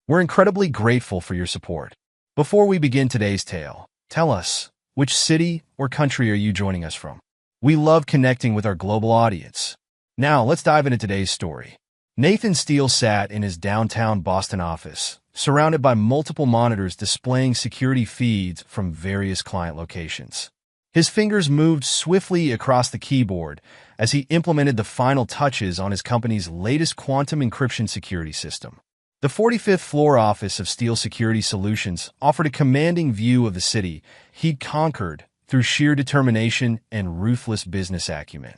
We're incredibly grateful for your support. Before we begin today's tale, tell us, which city or country are you joining us from? We love connecting with our global audience. Now, let's dive into today's story. Nathan Steele sat in his downtown Boston office, surrounded by multiple monitors displaying security feeds from various client locations. His fingers moved swiftly across the keyboard as he implemented the final touches on his company's latest quantum encryption security system. The 45th floor office of Steele Security Solutions offered a commanding view of the city he'd conquered through sheer determination and ruthless business acumen.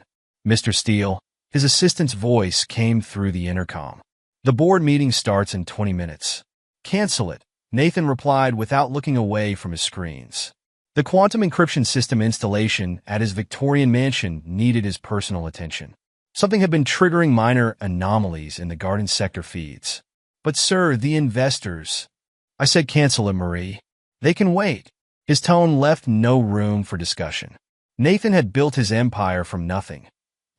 Mr. Steele, his assistant's voice came through the intercom. The board meeting starts in 20 minutes. Cancel it, Nathan replied without looking away from his screens. The quantum encryption system installation at his Victorian mansion needed his personal attention. Something had been triggering minor anomalies in the garden sector feeds. But sir, the investors... I said cancel it, Marie. They can wait. His tone left no room for discussion. Nathan had built his empire from nothing.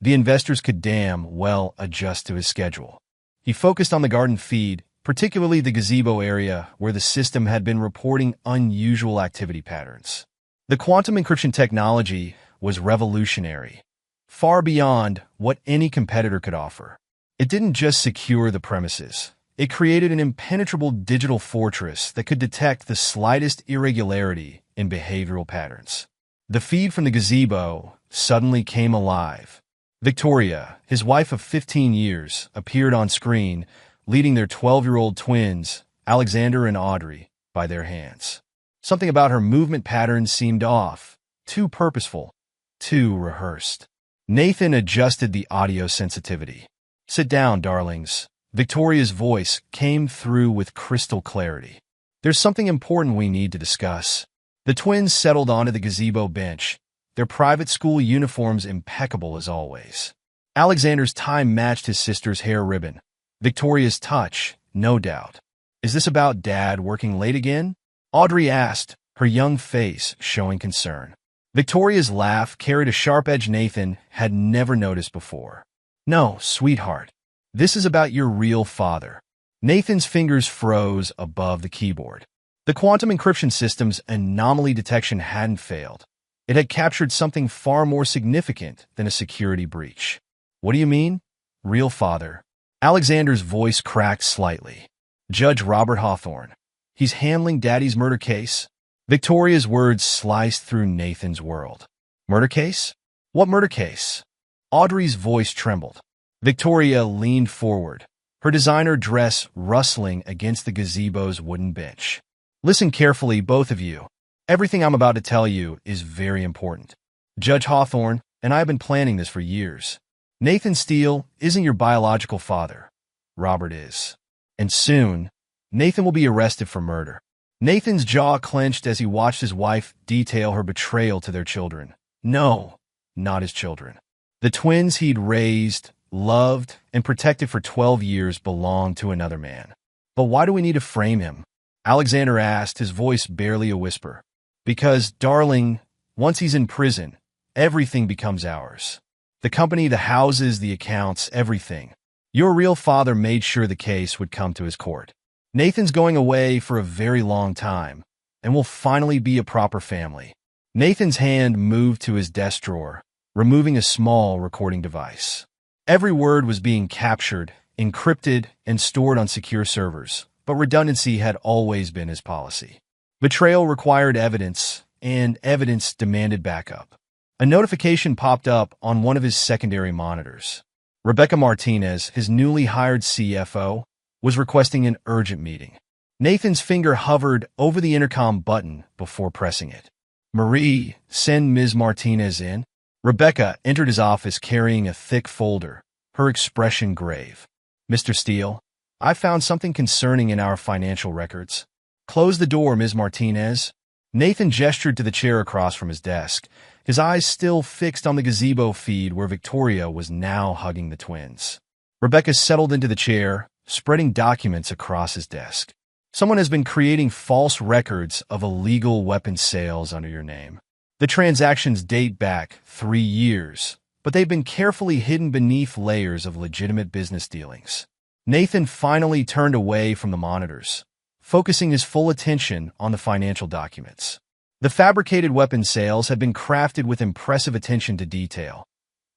The investors could damn well adjust to his schedule. He focused on the garden feed, particularly the gazebo area where the system had been reporting unusual activity patterns. The quantum encryption technology was revolutionary, far beyond what any competitor could offer. It didn't just secure the premises. It created an impenetrable digital fortress that could detect the slightest irregularity in behavioral patterns. The feed from the gazebo suddenly came alive. Victoria, his wife of 15 years, appeared on screen, leading their 12-year-old twins, Alexander and Audrey, by their hands. Something about her movement patterns seemed off, too purposeful, too rehearsed. Nathan adjusted the audio sensitivity. Sit down, darlings. Victoria's voice came through with crystal clarity. There's something important we need to discuss. The twins settled onto the gazebo bench, their private school uniforms impeccable as always. Alexander's tie matched his sister's hair ribbon. Victoria's touch, no doubt. Is this about Dad working late again? Audrey asked, her young face showing concern. Victoria's laugh carried a sharp edge Nathan had never noticed before. No, sweetheart. This is about your real father. Nathan's fingers froze above the keyboard. The quantum encryption system's anomaly detection hadn't failed. It had captured something far more significant than a security breach. What do you mean? Real father. Alexander's voice cracked slightly. Judge Robert Hawthorne. He's handling Daddy's murder case. Victoria's words sliced through Nathan's world. Murder case? What murder case? Audrey's voice trembled. Victoria leaned forward, her designer dress rustling against the gazebo's wooden bench. Listen carefully, both of you. Everything I'm about to tell you is very important. Judge Hawthorne and I have been planning this for years. Nathan Steele isn't your biological father. Robert is. And soon, Nathan will be arrested for murder. Nathan's jaw clenched as he watched his wife detail her betrayal to their children. No, not his children. The twins he'd raised, loved, and protected for 12 years belonged to another man. But why do we need to frame him? Alexander asked, his voice barely a whisper. Because, darling, once he's in prison, everything becomes ours. The company, the houses, the accounts, everything. Your real father made sure the case would come to his court. Nathan's going away for a very long time, and will finally be a proper family. Nathan's hand moved to his desk drawer, removing a small recording device. Every word was being captured, encrypted, and stored on secure servers, but redundancy had always been his policy. Betrayal required evidence, and evidence demanded backup. A notification popped up on one of his secondary monitors. Rebecca Martinez, his newly hired CFO, was requesting an urgent meeting. Nathan's finger hovered over the intercom button before pressing it. Marie, send Ms. Martinez in. Rebecca entered his office carrying a thick folder, her expression grave. Mr. Steele, I found something concerning in our financial records. Close the door, Ms. Martinez. Nathan gestured to the chair across from his desk, his eyes still fixed on the gazebo feed where Victoria was now hugging the twins. Rebecca settled into the chair, spreading documents across his desk. Someone has been creating false records of illegal weapon sales under your name. The transactions date back 3 years, but they've been carefully hidden beneath layers of legitimate business dealings. Nathan finally turned away from the monitors, focusing his full attention on the financial documents. The fabricated weapon sales had been crafted with impressive attention to detail,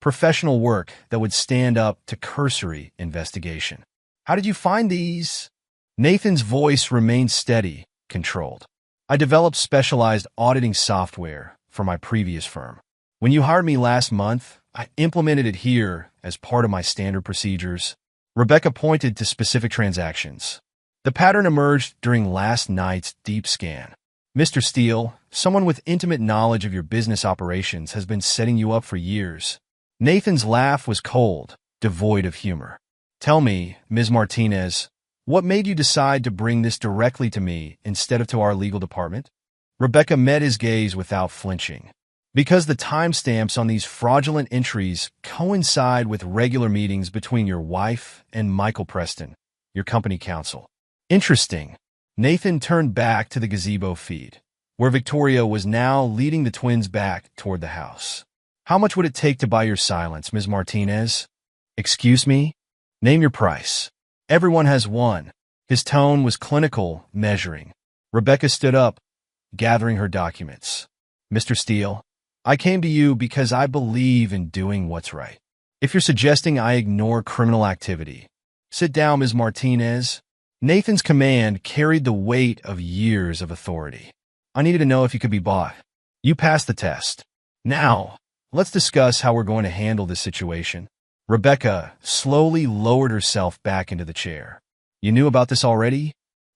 professional work that would stand up to cursory investigation. "How did you find these?" Nathan's voice remained steady, controlled. "I developed specialized auditing software for my previous firm. When you hired me last month, I implemented it here as part of my standard procedures." Rebecca pointed to specific transactions. The pattern emerged during last night's deep scan. "Mr. Steele, someone with intimate knowledge of your business operations has been setting you up for years." Nathan's laugh was cold, devoid of humor. "Tell me, Ms. Martinez, what made you decide to bring this directly to me instead of to our legal department?" Rebecca met his gaze without flinching. "Because the timestamps on these fraudulent entries coincide with regular meetings between your wife and Michael Preston, your company counsel." "Interesting." Nathan turned back to the gazebo feed, where Victoria was now leading the twins back toward the house. "How much would it take to buy your silence, Ms. Martinez?" "Excuse me? Name your price." "Everyone has one." His tone was clinical, measuring. Rebecca stood up, gathering her documents. "Mr. Steele, I came to you because I believe in doing what's right. If you're suggesting I ignore criminal activity..." "Sit down, Ms. Martinez." Nathan's command carried the weight of years of authority. "I needed to know if you could be bought. You passed the test. Now, let's discuss how we're going to handle this situation." Rebecca slowly lowered herself back into the chair. "You knew about this already?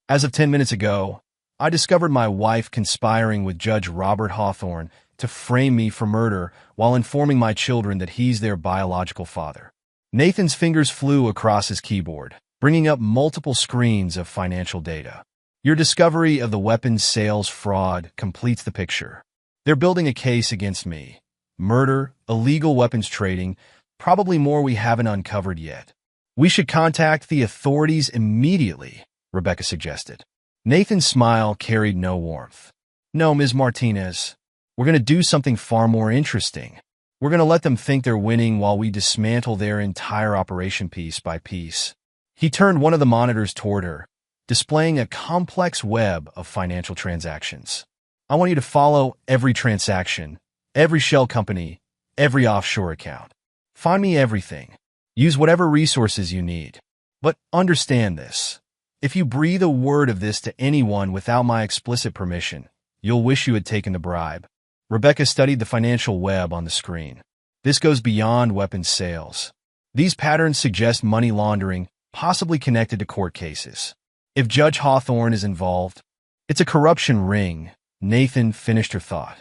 As of 10 minutes ago, I discovered my wife conspiring with Judge Robert Hawthorne to frame me for murder while informing my children that he's their biological father." Nathan's fingers flew across his keyboard, bringing up multiple screens of financial data. "Your discovery of the weapons sales fraud completes the picture. They're building a case against me. Murder, illegal weapons trading, probably more we haven't uncovered yet. We should contact the authorities immediately," Rebecca suggested. Nathan's smile carried no warmth. "No, Ms. Martinez. We're going to do something far more interesting. We're going to let them think they're winning while we dismantle their entire operation piece by piece." He turned one of the monitors toward her, displaying a complex web of financial transactions. "I want you to follow every transaction, every shell company, every offshore account. Find me everything. Use whatever resources you need. But understand this. If you breathe a word of this to anyone without my explicit permission, you'll wish you had taken the bribe." Rebecca studied the financial web on the screen. "This goes beyond weapons sales. These patterns suggest money laundering, possibly connected to court cases. If Judge Hawthorne is involved, it's a corruption ring." Nathan finished her thought.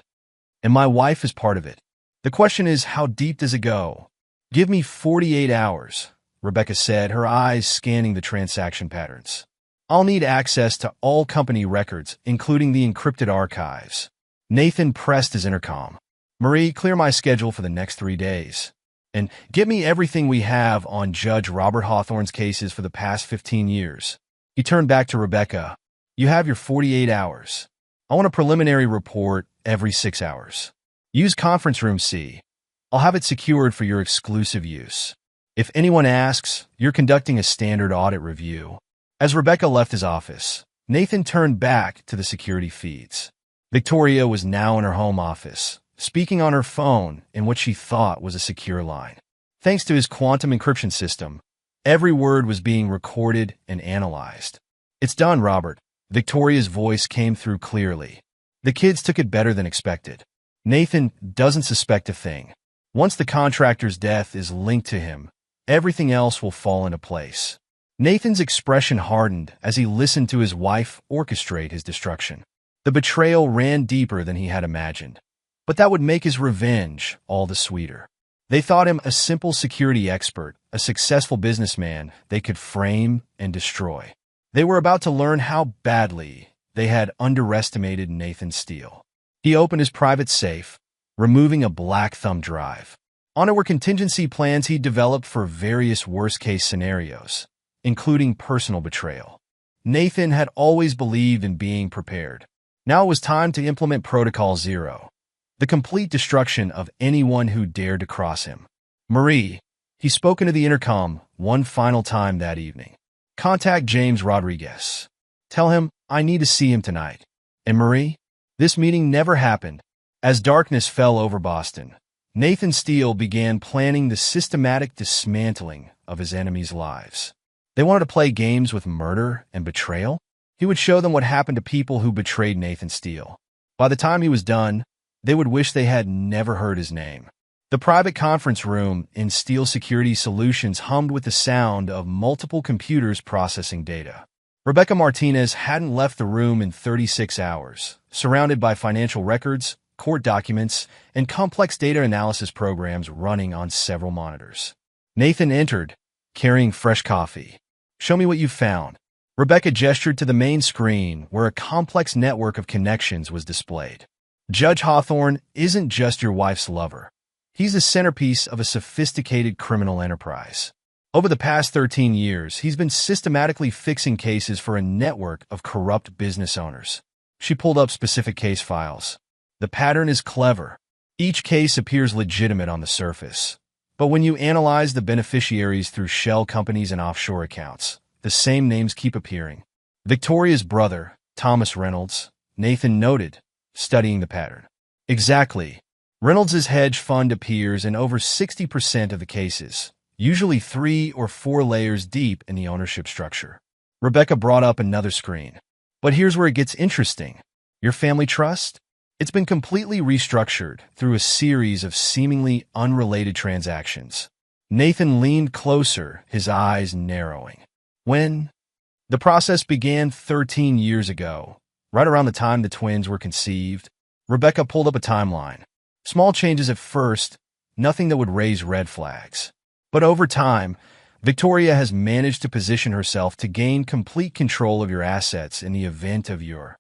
"And my wife is part of it. The question is, how deep does it go?" "Give me 48 hours, Rebecca said, her eyes scanning the transaction patterns. "I'll need access to all company records, including the encrypted archives." Nathan pressed his intercom. "Marie, clear my schedule for the next 3 days. And get me everything we have on Judge Robert Hawthorne's cases for the past 15 years. He turned back to Rebecca. "You have your 48 hours. I want a preliminary report every 6 hours. Use conference room C. I'll have it secured for your exclusive use. If anyone asks, you're conducting a standard audit review." As Rebecca left his office, Nathan turned back to the security feeds. Victoria was now in her home office, speaking on her phone in what she thought was a secure line. Thanks to his quantum encryption system, every word was being recorded and analyzed. "It's done, Robert." Victoria's voice came through clearly. "The kids took it better than expected. Nathan doesn't suspect a thing. Once the contractor's death is linked to him, everything else will fall into place." Nathan's expression hardened as he listened to his wife orchestrate his destruction. The betrayal ran deeper than he had imagined, but that would make his revenge all the sweeter. They thought him a simple security expert, a successful businessman they could frame and destroy. They were about to learn how badly they had underestimated Nathan Steele. He opened his private safe, removing a black thumb drive. On it were contingency plans he'd developed for various worst-case scenarios, including personal betrayal. Nathan had always believed in being prepared. Now it was time to implement Protocol Zero, the complete destruction of anyone who dared to cross him. "Marie," he spoke into the intercom one final time that evening. Contact James Rodriguez. Tell him I need to see him tonight. And Marie? This meeting never happened. As darkness fell over Boston, Nathan Steele began planning the systematic dismantling of his enemies' lives. They wanted to play games with murder and betrayal. He would show them what happened to people who betrayed Nathan Steele. By the time he was done, they would wish they had never heard his name. The private conference room in Steele Security Solutions hummed with the sound of multiple computers processing data. Rebecca Martinez hadn't left the room in 36 hours, surrounded by financial records, court documents, and complex data analysis programs running on several monitors. Nathan entered, carrying fresh coffee. Show me what you found. Rebecca gestured to the main screen where a complex network of connections was displayed. Judge Hawthorne isn't just your wife's lover. He's the centerpiece of a sophisticated criminal enterprise. Over the past 13 years, he's been systematically fixing cases for a network of corrupt business owners. She pulled up specific case files. The pattern is clever. Each case appears legitimate on the surface. But when you analyze the beneficiaries through shell companies and offshore accounts, the same names keep appearing. Victoria's brother, Thomas Reynolds, Nathan noted, studying the pattern. Exactly. Reynolds' hedge fund appears in over 60% of the cases, usually 3 or 4 layers deep in the ownership structure. Rebecca brought up another screen. But here's where it gets interesting. Your family trust? It's been completely restructured through a series of seemingly unrelated transactions. Nathan leaned closer, his eyes narrowing. When? The process began 13 years ago, right around the time the twins were conceived. Rebecca pulled up a timeline. Small changes at first, nothing that would raise red flags. But over time, Victoria has managed to position herself to gain complete control of your assets in the event of your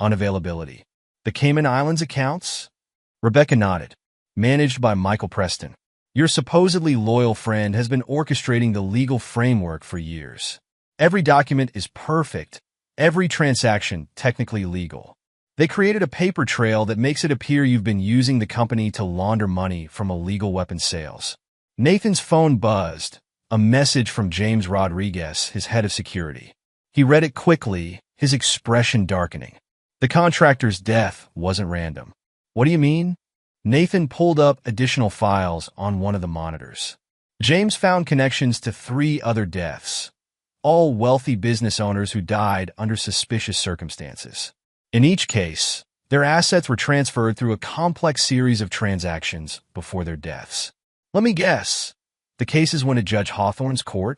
unavailability. The Cayman Islands accounts? Rebecca nodded. Managed by Michael Preston. Your supposedly loyal friend has been orchestrating the legal framework for years. Every document is perfect, every transaction technically legal. They created a paper trail that makes it appear you've been using the company to launder money from illegal weapons sales. Nathan's phone buzzed, a message from James Rodriguez, his head of security. He read it quickly, his expression darkening. The contractor's death wasn't random. What do you mean? Nathan pulled up additional files on one of the monitors. James found connections to 3 other deaths, all wealthy business owners who died under suspicious circumstances. In each case, their assets were transferred through a complex series of transactions before their deaths. Let me guess. The cases went to Judge Hawthorne's court?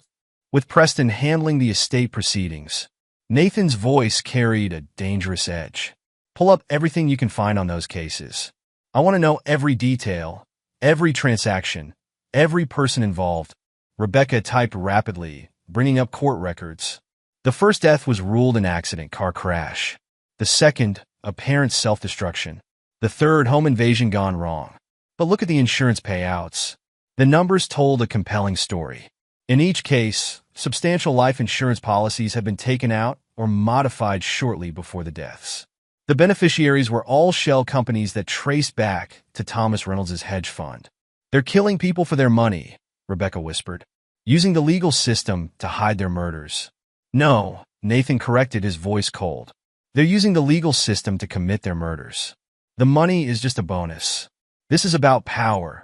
With Preston handling the estate proceedings, Nathan's voice carried a dangerous edge. Pull up everything you can find on those cases. I want to know every detail, every transaction, every person involved. Rebecca typed rapidly, bringing up court records. The first death was ruled an accident, car crash. The second, apparent self-destruction. The third, home invasion gone wrong. But look at the insurance payouts. The numbers told a compelling story. In each case, substantial life insurance policies have been taken out or modified shortly before the deaths. The beneficiaries were all shell companies that traced back to Thomas Reynolds' hedge fund. They're killing people for their money, Rebecca whispered, using the legal system to hide their murders. No, Nathan corrected, his voice cold. They're using the legal system to commit their murders. The money is just a bonus. This is about power.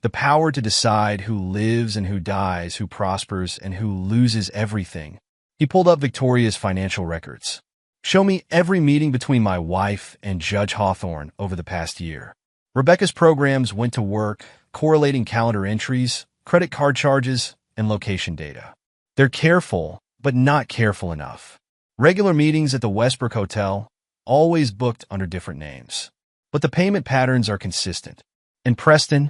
The power to decide who lives and who dies, who prospers and who loses everything. He pulled up Victoria's financial records. Show me every meeting between my wife and Judge Hawthorne over the past year. Rebecca's programs went to work correlating calendar entries, credit card charges, and location data. They're careful, but not careful enough. Regular meetings at the Westbrook Hotel, always booked under different names. But the payment patterns are consistent. In Preston,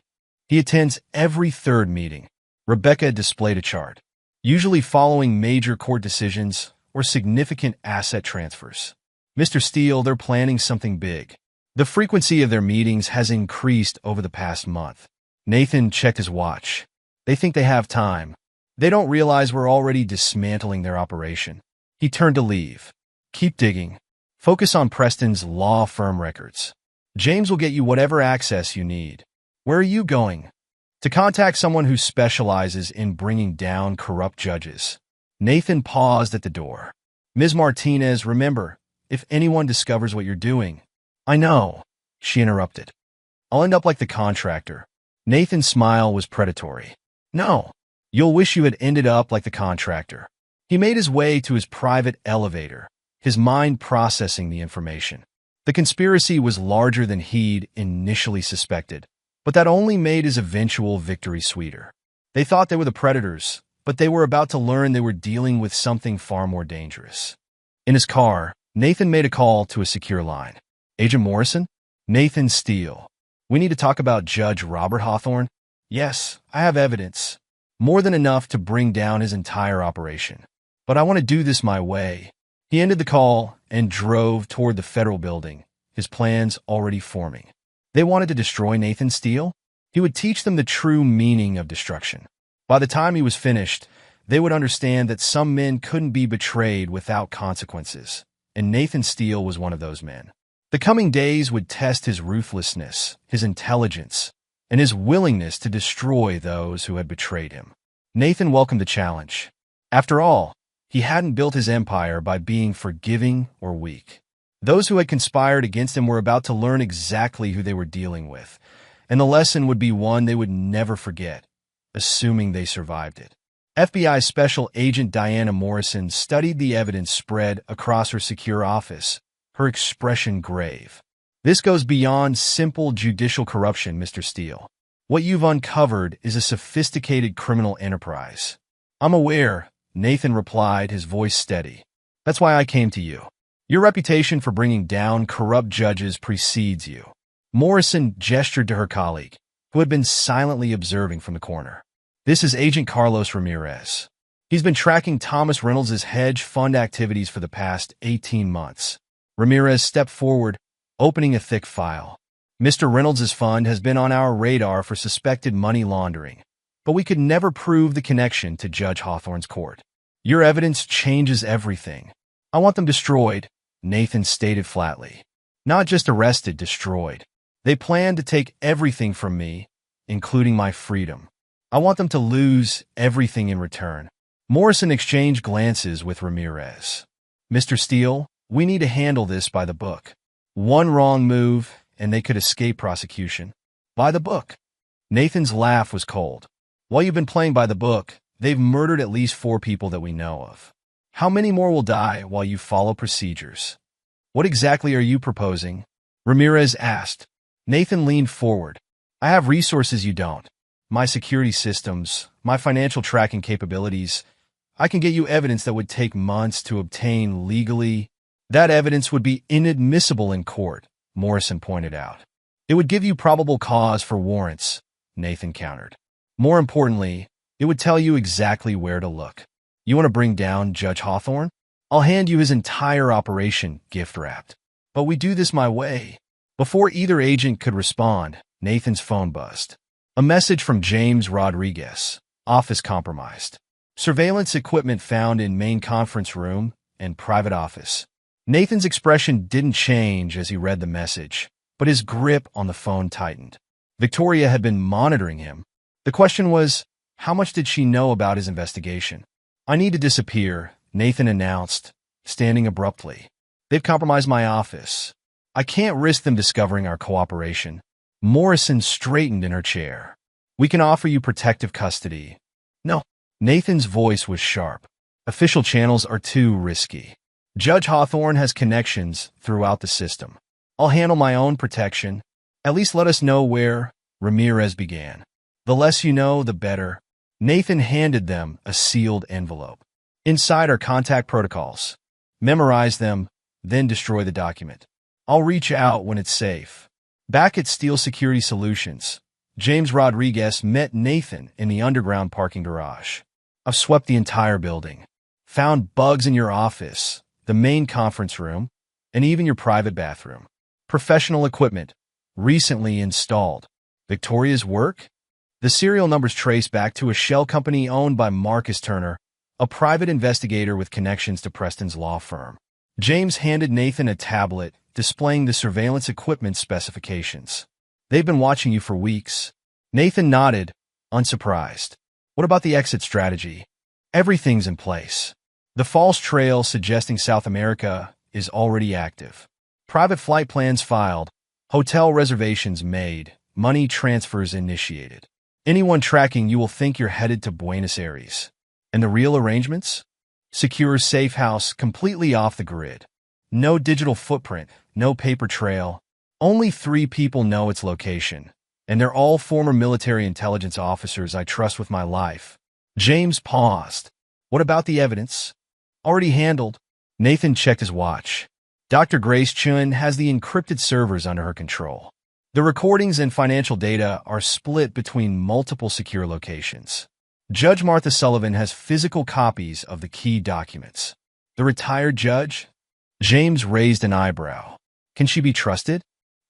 he attends every 3rd meeting. Rebecca displayed a chart, usually following major court decisions or significant asset transfers. Mr. Steele, they're planning something big. The frequency of their meetings has increased over the past month. Nathan checked his watch. They think they have time. They don't realize we're already dismantling their operation. He turned to leave. Keep digging. Focus on Preston's law firm records. James will get you whatever access you need. Where are you going? To contact someone who specializes in bringing down corrupt judges. Nathan paused at the door. Ms. Martinez, remember, if anyone discovers what you're doing— I know, she interrupted. I'll end up like the contractor. Nathan's smile was predatory. No, you'll wish you had ended up like the contractor. He made his way to his private elevator, his mind processing the information. The conspiracy was larger than he'd initially suspected, but that only made his eventual victory sweeter. They thought they were the predators, but they were about to learn they were dealing with something far more dangerous. In his car, Nathan made a call to a secure line. Agent Morrison? Nathan Steele. We need to talk about Judge Robert Hawthorne. Yes, I have evidence. More than enough to bring down his entire operation. But I want to do this my way. He ended the call and drove toward the federal building, his plans already forming. They wanted to destroy Nathan Steele? He would teach them the true meaning of destruction. By the time he was finished, they would understand that some men couldn't be betrayed without consequences, and Nathan Steele was one of those men. The coming days would test his ruthlessness, his intelligence, and his willingness to destroy those who had betrayed him. Nathan welcomed the challenge. After all, he hadn't built his empire by being forgiving or weak. Those who had conspired against him were about to learn exactly who they were dealing with, and the lesson would be one they would never forget, assuming they survived it. FBI Special Agent Diana Morrison studied the evidence spread across her secure office, her expression grave. This goes beyond simple judicial corruption, Mr. Steele. What you've uncovered is a sophisticated criminal enterprise. I'm aware, Nathan replied, his voice steady. That's why I came to you. Your reputation for bringing down corrupt judges precedes you. Morrison gestured to her colleague, who had been silently observing from the corner. This is Agent Carlos Ramirez. He's been tracking Thomas Reynolds' hedge fund activities for the past 18 months. Ramirez stepped forward, opening a thick file. Mr. Reynolds' fund has been on our radar for suspected money laundering, but we could never prove the connection to Judge Hawthorne's court. Your evidence changes everything. I want them destroyed, Nathan stated flatly. Not just arrested, destroyed. They plan to take everything from me, including my freedom. I want them to lose everything in return. Morrison exchanged glances with Ramirez. Mr. Steele, we need to handle this by the book. One wrong move, and they could escape prosecution. By the book. Nathan's laugh was cold. While you've been playing by the book, they've murdered at least 4 people that we know of. How many more will die while you follow procedures? What exactly are you proposing? Ramirez asked. Nathan leaned forward. I have resources you don't. My security systems, my financial tracking capabilities. I can get you evidence that would take months to obtain legally. That evidence would be inadmissible in court, Morrison pointed out. It would give you probable cause for warrants, Nathan countered. More importantly, it would tell you exactly where to look. You want to bring down Judge Hawthorne? I'll hand you his entire operation gift-wrapped. But we do this my way. Before either agent could respond, Nathan's phone buzzed. A message from James Rodriguez, office compromised. Surveillance equipment found in main conference room and private office. Nathan's expression didn't change as he read the message, but his grip on the phone tightened. Victoria had been monitoring him. The question was, how much did she know about his investigation? I need to disappear, Nathan announced, standing abruptly. They've compromised my office. I can't risk them discovering our cooperation. Morrison straightened in her chair. We can offer you protective custody. No. Nathan's voice was sharp. Official channels are too risky. Judge Hawthorne has connections throughout the system. I'll handle my own protection. At least let us know where, Ramirez began. The less you know, the better. Nathan handed them a sealed envelope. Inside are contact protocols. Memorize them, then destroy the document. I'll reach out when it's safe. Back at Steele Security Solutions, James Rodriguez met Nathan in the underground parking garage. I've swept the entire building. Found bugs in your office, the main conference room, and even your private bathroom. Professional equipment, recently installed. Victoria's work? The serial numbers trace back to a shell company owned by Marcus Turner, a private investigator with connections to Preston's law firm. James handed Nathan a tablet displaying the surveillance equipment specifications. They've been watching you for weeks. Nathan nodded, unsurprised. What about the exit strategy? Everything's in place. The false trail suggesting South America is already active. Private flight plans filed, hotel reservations made, money transfers initiated. Anyone tracking you will think you're headed to Buenos Aires. And the real arrangements? Secure safe house completely off the grid. No digital footprint, no paper trail. Only 3 people know its location, and they're all former military intelligence officers I trust with my life. James paused. What about the evidence? Already handled. Nathan checked his watch. Dr. Grace Chun has the encrypted servers under her control. The recordings and financial data are split between multiple secure locations. Judge Martha Sullivan has physical copies of the key documents. The retired judge? James raised an eyebrow. Can she be trusted?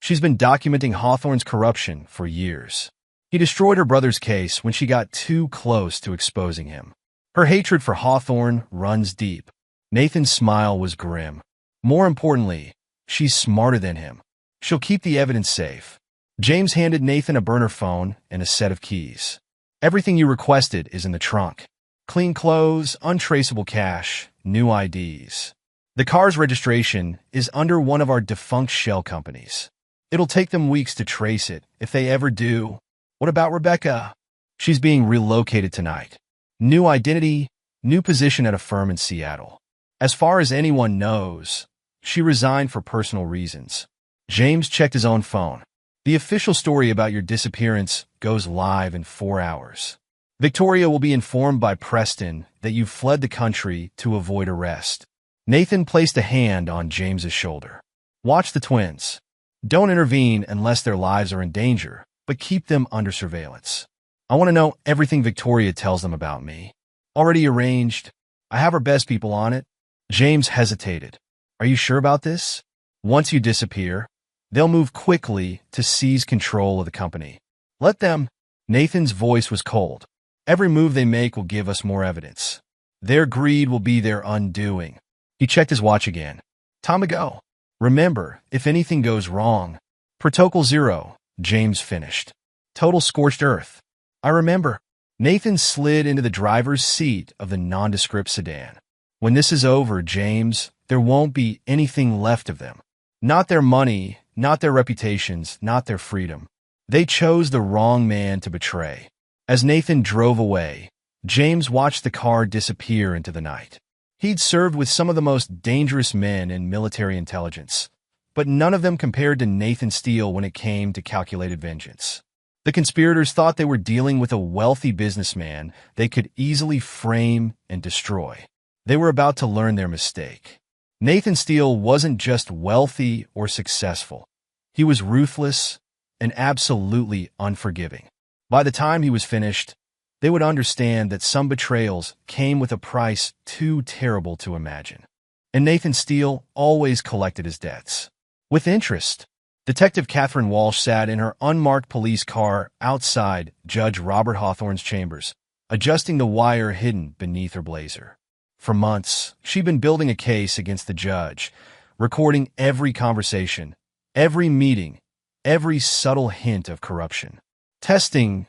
She's been documenting Hawthorne's corruption for years. He destroyed her brother's case when she got too close to exposing him. Her hatred for Hawthorne runs deep. Nathan's smile was grim. More importantly, she's smarter than him. She'll keep the evidence safe. James handed Nathan a burner phone and a set of keys. Everything you requested is in the trunk. Clean clothes, untraceable cash, new IDs. The car's registration is under one of our defunct shell companies. It'll take them weeks to trace it, if they ever do. What about Rebecca? She's being relocated tonight. New identity, new position at a firm in Seattle. As far as anyone knows, she resigned for personal reasons. James checked his own phone. The official story about your disappearance goes live in 4 hours. Victoria will be informed by Preston that you fled the country to avoid arrest. Nathan placed a hand on James's shoulder. Watch the twins. Don't intervene unless their lives are in danger, but keep them under surveillance. I want to know everything Victoria tells them about me. Already arranged. I have her best people on it. James hesitated. Are you sure about this? Once you disappear, they'll move quickly to seize control of the company. Let them. Nathan's voice was cold. Every move they make will give us more evidence. Their greed will be their undoing. He checked his watch again. Time to go. Remember, if anything goes wrong. Protocol 0, James finished. Total scorched earth. I remember. Nathan slid into the driver's seat of the nondescript sedan. When this is over, James, there won't be anything left of them. Not their money, not their reputations, not their freedom. They chose the wrong man to betray. As Nathan drove away, James watched the car disappear into the night. He'd served with some of the most dangerous men in military intelligence, but none of them compared to Nathan Steele when it came to calculated vengeance. The conspirators thought they were dealing with a wealthy businessman they could easily frame and destroy. They were about to learn their mistake. Nathan Steele wasn't just wealthy or successful. He was ruthless and absolutely unforgiving. By the time he was finished, they would understand that some betrayals came with a price too terrible to imagine. And Nathan Steele always collected his debts. With interest. Detective Catherine Walsh sat in her unmarked police car outside Judge Robert Hawthorne's chambers, adjusting the wire hidden beneath her blazer. For months, she'd been building a case against the judge, recording every conversation, every meeting, every subtle hint of corruption. Testing,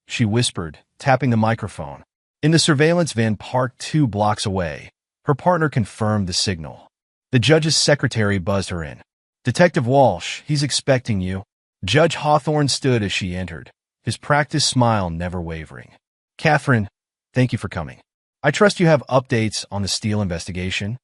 she whispered, tapping the microphone. In the surveillance van parked 2 blocks away, her partner confirmed the signal. The judge's secretary buzzed her in. Detective Walsh, he's expecting you. Judge Hawthorne stood as she entered, his practiced smile never wavering. Catherine, thank you for coming. I trust you have updates on the Steele investigation.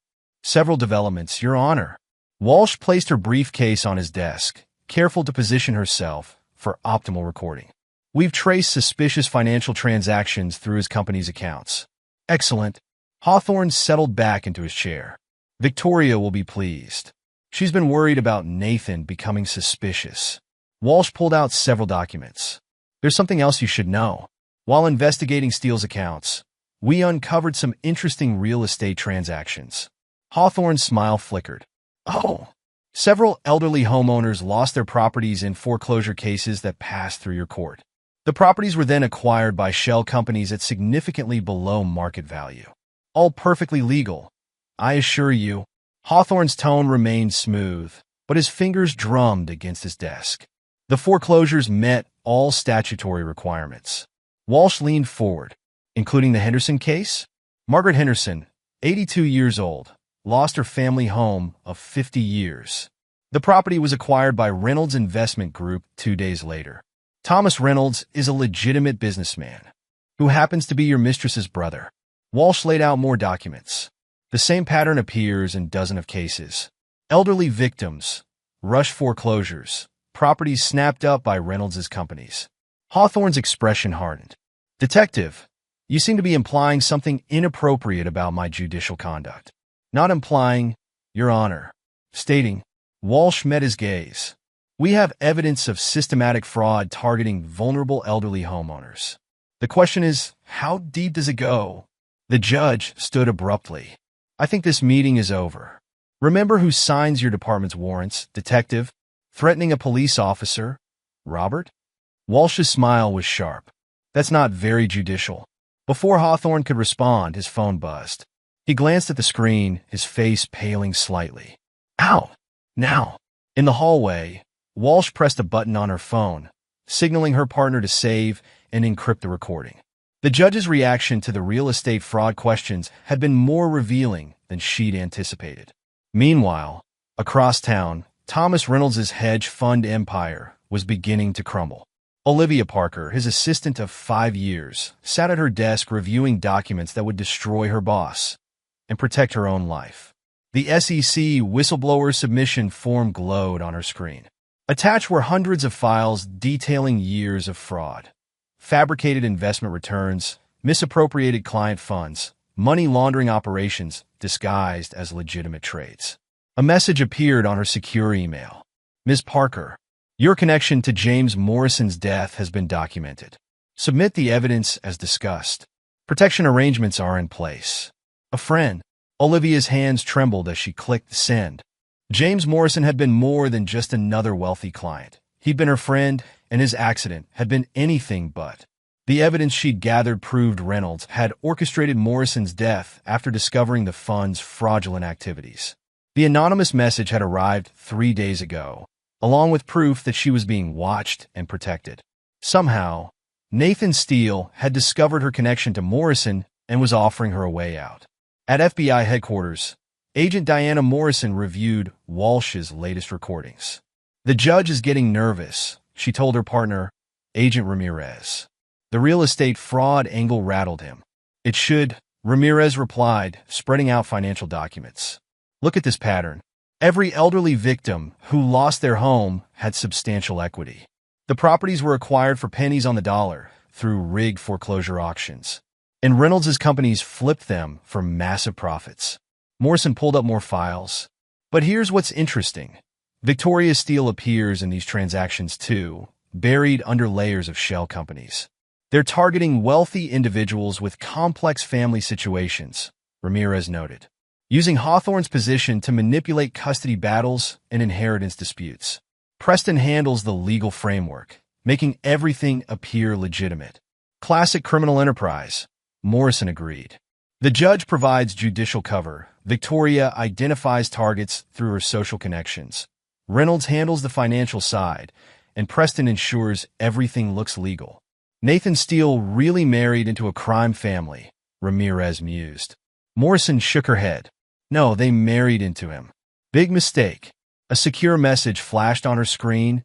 Several developments, Your Honor. Walsh placed her briefcase on his desk, careful to position herself for optimal recording. We've traced suspicious financial transactions through his company's accounts. Excellent. Hawthorne settled back into his chair. Victoria will be pleased. She's been worried about Nathan becoming suspicious. Walsh pulled out several documents. There's something else you should know. While investigating Steele's accounts, we uncovered some interesting real estate transactions. Hawthorne's smile flickered. Oh! Several elderly homeowners lost their properties in foreclosure cases that passed through your court. The properties were then acquired by shell companies at significantly below market value. All perfectly legal, I assure you. Hawthorne's tone remained smooth, but his fingers drummed against his desk. The foreclosures met all statutory requirements. Walsh leaned forward. Including the Henderson case? Margaret Henderson, 82 years old, lost her family home of 50 years. The property was acquired by Reynolds Investment Group 2 days later. Thomas Reynolds is a legitimate businessman who happens to be your mistress's brother. Walsh laid out more documents. The same pattern appears in dozens of cases. Elderly victims, rush foreclosures, properties snapped up by Reynolds' companies. Hawthorne's expression hardened. Detective, you seem to be implying something inappropriate about my judicial conduct. Not implying, Your Honor. Stating. Walsh met his gaze. We have evidence of systematic fraud targeting vulnerable elderly homeowners. The question is, how deep does it go? The judge stood abruptly. I think this meeting is over. Remember who signs your department's warrants, detective? Threatening a police officer? Robert? Walsh's smile was sharp. That's not very judicial. Before Hawthorne could respond, his phone buzzed. He glanced at the screen, his face paling slightly. Ow! Now! In the hallway, Walsh pressed a button on her phone, signaling her partner to save and encrypt the recording. The judge's reaction to the real estate fraud questions had been more revealing than she'd anticipated. Meanwhile, across town, Thomas Reynolds' hedge fund empire was beginning to crumble. Olivia Parker, his assistant of 5 years, sat at her desk reviewing documents that would destroy her boss and protect her own life. The SEC whistleblower submission form glowed on her screen. Attached were hundreds of files detailing years of fraud, fabricated investment returns, misappropriated client funds, money laundering operations disguised as legitimate trades. A message appeared on her secure email. Ms. Parker, your connection to James Morrison's death has been documented. Submit the evidence as discussed. Protection arrangements are in place. A friend. Olivia's hands trembled as she clicked send. James Morrison had been more than just another wealthy client. He'd been her friend, and his accident had been anything but. The evidence she'd gathered proved Reynolds had orchestrated Morrison's death after discovering the fund's fraudulent activities. The anonymous message had arrived 3 days ago, along with proof that she was being watched and protected. Somehow, Nathan Steele had discovered her connection to Morrison and was offering her a way out. At FBI headquarters, Agent Diana Morrison reviewed Walsh's latest recordings. The judge is getting nervous, she told her partner, Agent Ramirez. The real estate fraud angle rattled him. It should, Ramirez replied, spreading out financial documents. Look at this pattern. Every elderly victim who lost their home had substantial equity. The properties were acquired for pennies on the dollar through rigged foreclosure auctions, and Reynolds' companies flipped them for massive profits. Morrison pulled up more files. But here's what's interesting. Victoria Steele appears in these transactions too, buried under layers of shell companies. They're targeting wealthy individuals with complex family situations, Ramirez noted, using Hawthorne's position to manipulate custody battles and inheritance disputes. Preston handles the legal framework, making everything appear legitimate. Classic criminal enterprise, Morrison agreed. The judge provides judicial cover. Victoria identifies targets through her social connections. Reynolds handles the financial side, and Preston ensures everything looks legal. Nathan Steele really married into a crime family, Ramirez mused. Morrison shook her head. No, they married into him. Big mistake. A secure message flashed on her screen,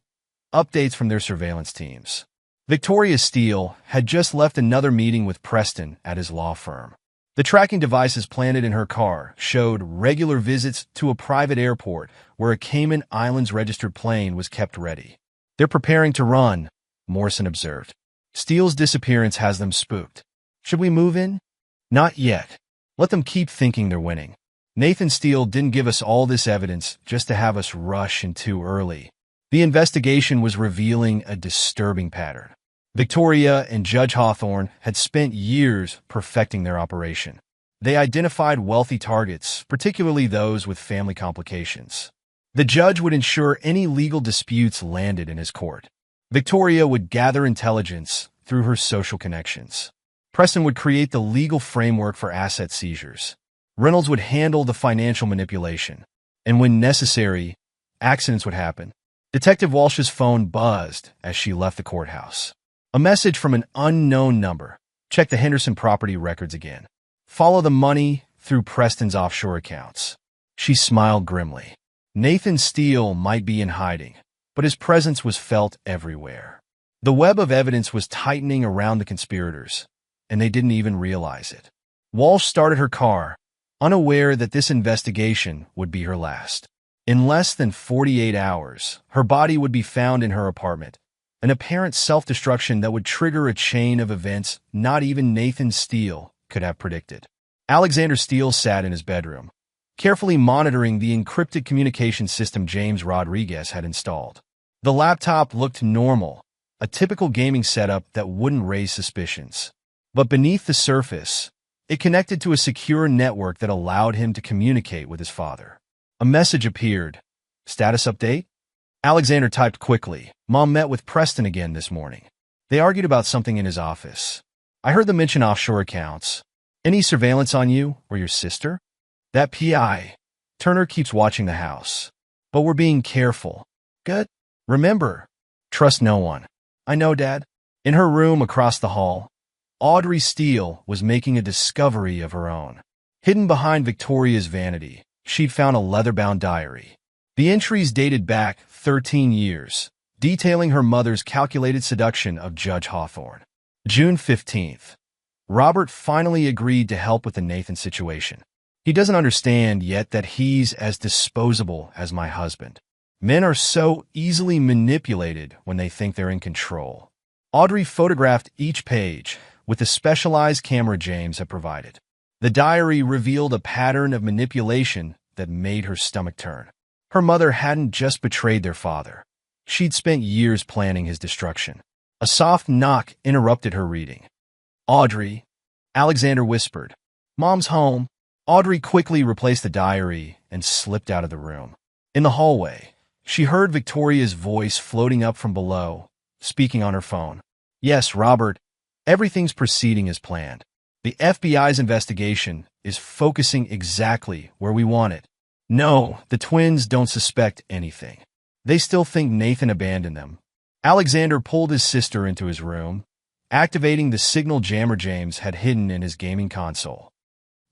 updates from their surveillance teams. Victoria Steele had just left another meeting with Preston at his law firm. The tracking devices planted in her car showed regular visits to a private airport where a Cayman Islands registered plane was kept ready. They're preparing to run, Morrison observed. Steele's disappearance has them spooked. Should we move in? Not yet. Let them keep thinking they're winning. Nathan Steele didn't give us all this evidence just to have us rush in too early. The investigation was revealing a disturbing pattern. Victoria and Judge Hawthorne had spent years perfecting their operation. They identified wealthy targets, particularly those with family complications. The judge would ensure any legal disputes landed in his court. Victoria would gather intelligence through her social connections. Preston would create the legal framework for asset seizures. Reynolds would handle the financial manipulation. And when necessary, accidents would happen. Detective Walsh's phone buzzed as she left the courthouse. A message from an unknown number. Check the Henderson property records again. Follow the money through Preston's offshore accounts. She smiled grimly. Nathan Steele might be in hiding, but his presence was felt everywhere. The web of evidence was tightening around the conspirators, and they didn't even realize it. Walsh started her car, unaware that this investigation would be her last. In less than 48 hours, her body would be found in her apartment, an apparent self-destruction that would trigger a chain of events not even Nathan Steele could have predicted. Alexander Steele sat in his bedroom, carefully monitoring the encrypted communication system James Rodriguez had installed. The laptop looked normal, a typical gaming setup that wouldn't raise suspicions. But beneath the surface, it connected to a secure network that allowed him to communicate with his father. A message appeared. Status update? Alexander typed quickly. Mom met with Preston again this morning. They argued about something in his office. I heard them mention offshore accounts. Any surveillance on you or your sister? That PI. Turner keeps watching the house. But we're being careful. Good. Remember, trust no one. I know, Dad. In her room across the hall, Audrey Steele was making a discovery of her own. Hidden behind Victoria's vanity, she'd found a leather-bound diary. The entries dated back 13 years, detailing her mother's calculated seduction of Judge Hawthorne. June 15th. Robert finally agreed to help with the Nathan situation. He doesn't understand yet that he's as disposable as my husband. Men are so easily manipulated when they think they're in control. Audrey photographed each page with the specialized camera James had provided. The diary revealed a pattern of manipulation that made her stomach turn. Her mother hadn't just betrayed their father. She'd spent years planning his destruction. A soft knock interrupted her reading. Audrey, Alexander whispered. Mom's home. Audrey quickly replaced the diary and slipped out of the room. In the hallway, she heard Victoria's voice floating up from below, speaking on her phone. Yes, Robert, everything's proceeding as planned. The FBI's investigation is focusing exactly where we want it. No, the twins don't suspect anything. They still think Nathan abandoned them. Alexander pulled his sister into his room, activating the signal jammer James had hidden in his gaming console.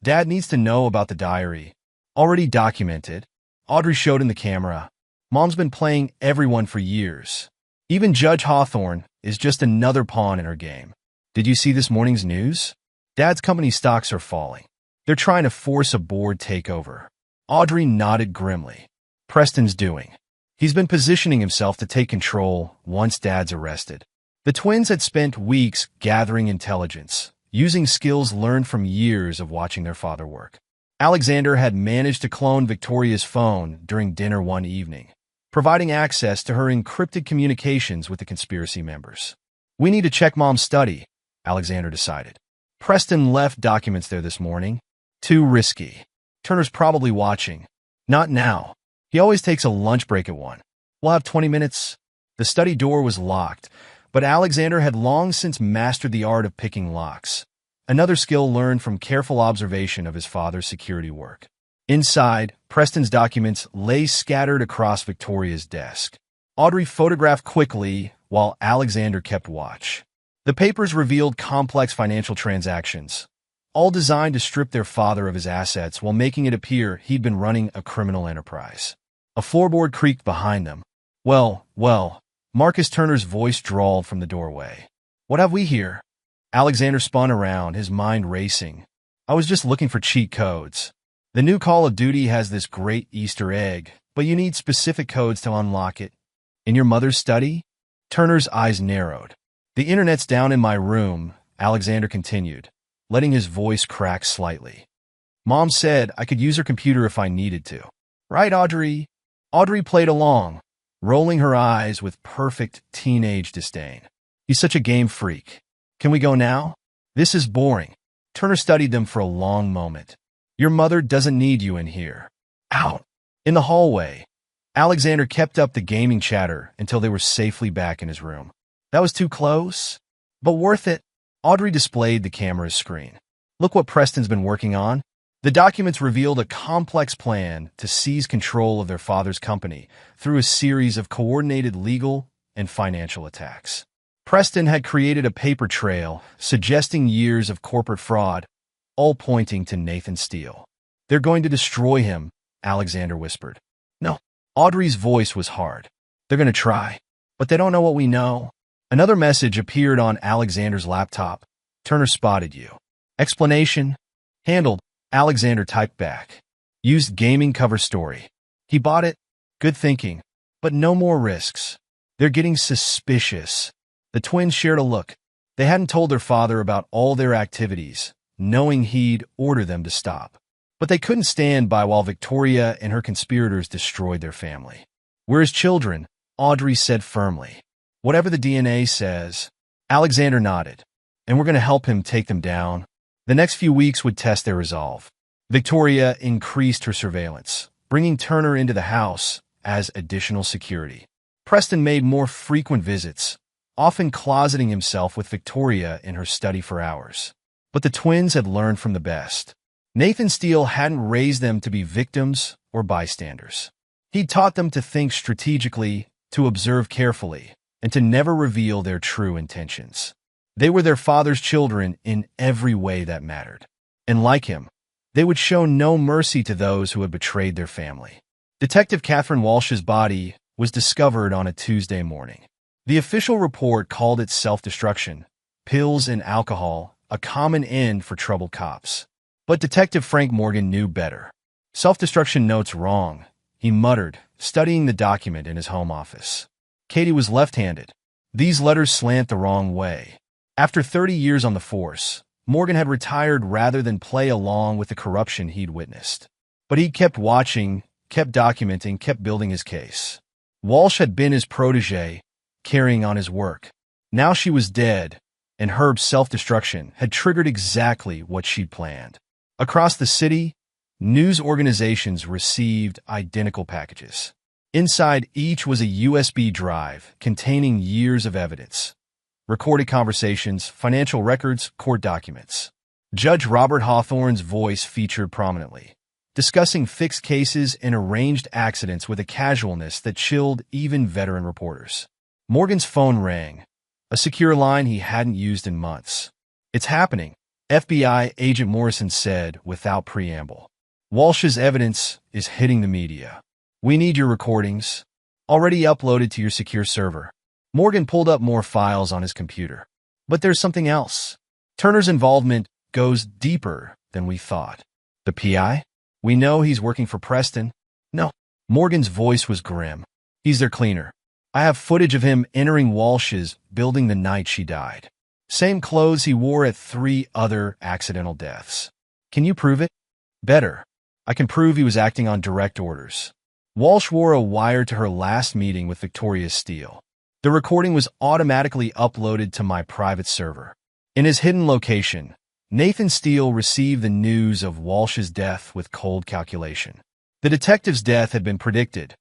Dad needs to know about the diary. Already documented. Audrey showed in the camera. Mom's been playing everyone for years. Even Judge Hawthorne is just another pawn in her game. Did you see this morning's news? Dad's company stocks are falling. They're trying to force a board takeover. Audrey nodded grimly. Preston's doing. He's been positioning himself to take control once Dad's arrested. The twins had spent weeks gathering intelligence, using skills learned from years of watching their father work. Alexander had managed to clone Victoria's phone during dinner one evening, providing access to her encrypted communications with the conspiracy members. We need to check Mom's study, Alexander decided. Preston left documents there this morning. Too risky. Turner's probably watching. Not now. He always takes a lunch break at 1. We'll have 20 minutes. The study door was locked, but Alexander had long since mastered the art of picking locks, another skill learned from careful observation of his father's security work. Inside, Preston's documents lay scattered across Victoria's desk. Audrey photographed quickly while Alexander kept watch. The papers revealed complex financial transactions, all designed to strip their father of his assets while making it appear he'd been running a criminal enterprise. A floorboard creaked behind them. Well, Marcus Turner's voice drawled from the doorway. What have we here? Alexander spun around, his mind racing. I was just looking for cheat codes. The new Call of Duty has this great Easter egg, but you need specific codes to unlock it. In your mother's study? Turner's eyes narrowed. The internet's down in my room, Alexander continued, letting his voice crack slightly. Mom said I could use her computer if I needed to. Right, Audrey? Audrey played along, rolling her eyes with perfect teenage disdain. He's such a game freak. Can we go now? This is boring. Turner studied them for a long moment. Your mother doesn't need you in here. Out. In the hallway, Alexander kept up the gaming chatter until they were safely back in his room. That was too close, but worth it. Audrey displayed the camera's screen. Look what Preston's been working on. The documents revealed a complex plan to seize control of their father's company through a series of coordinated legal and financial attacks. Preston had created a paper trail suggesting years of corporate fraud, all pointing to Nathan Steele. "They're going to destroy him," Alexander whispered. "No." Audrey's voice was hard. "They're going to try, but they don't know what we know." Another message appeared on Alexander's laptop. "Turner spotted you." Explanation: handled. Alexander typed back. Used gaming cover story. He bought it. Good thinking. But no more risks. "They're getting suspicious." The twins shared a look. They hadn't told their father about all their activities, knowing he'd order them to stop. But they couldn't stand by while Victoria and her conspirators destroyed their family. "We're his children," Audrey said firmly. "Whatever the DNA says." Alexander nodded. "And we're going to help him take them down." The next few weeks would test their resolve. Victoria increased her surveillance, bringing Turner into the house as additional security. Preston made more frequent visits, often closeting himself with Victoria in her study for hours. But the twins had learned from the best. Nathan Steele hadn't raised them to be victims or bystanders. He'd taught them to think strategically, to observe carefully, and to never reveal their true intentions. They were their father's children in every way that mattered. And like him, they would show no mercy to those who had betrayed their family. Detective Catherine Walsh's body was discovered on a Tuesday morning. The official report called it self-destruction, pills and alcohol, a common end for troubled cops. But Detective Frank Morgan knew better. "Self-destruction note's wrong," he muttered, studying the document in his home office. Katie was left-handed. These letters slant the wrong way. After 30 years on the force, Morgan had retired rather than play along with the corruption he'd witnessed. But he kept watching, kept documenting, kept building his case. Walsh had been his protege, carrying on his work. Now she was dead, and Herb's self-destruction had triggered exactly what she'd planned. Across the city, news organizations received identical packages. Inside each was a USB drive containing years of evidence. Recorded conversations, financial records, court documents. Judge Robert Hawthorne's voice featured prominently, discussing fixed cases and arranged accidents with a casualness that chilled even veteran reporters. Morgan's phone rang, a secure line he hadn't used in months. "It's happening," FBI agent Morrison said without preamble. "Walsh's evidence is hitting the media. We need your recordings, already uploaded to your secure server." Morgan pulled up more files on his computer. "But there's something else. Turner's involvement goes deeper than we thought." "The PI? We know he's working for Preston." "No." Morgan's voice was grim. "He's their cleaner. I have footage of him entering Walsh's building the night she died. Same clothes he wore at 3 other accidental deaths." "Can you prove it?" "Better. I can prove he was acting on direct orders." Walsh wore a wire to her last meeting with Victoria Steele. The recording was automatically uploaded to my private server. In his hidden location, Nathan Steele received the news of Walsh's death with cold calculation. The detective's death had been predicted,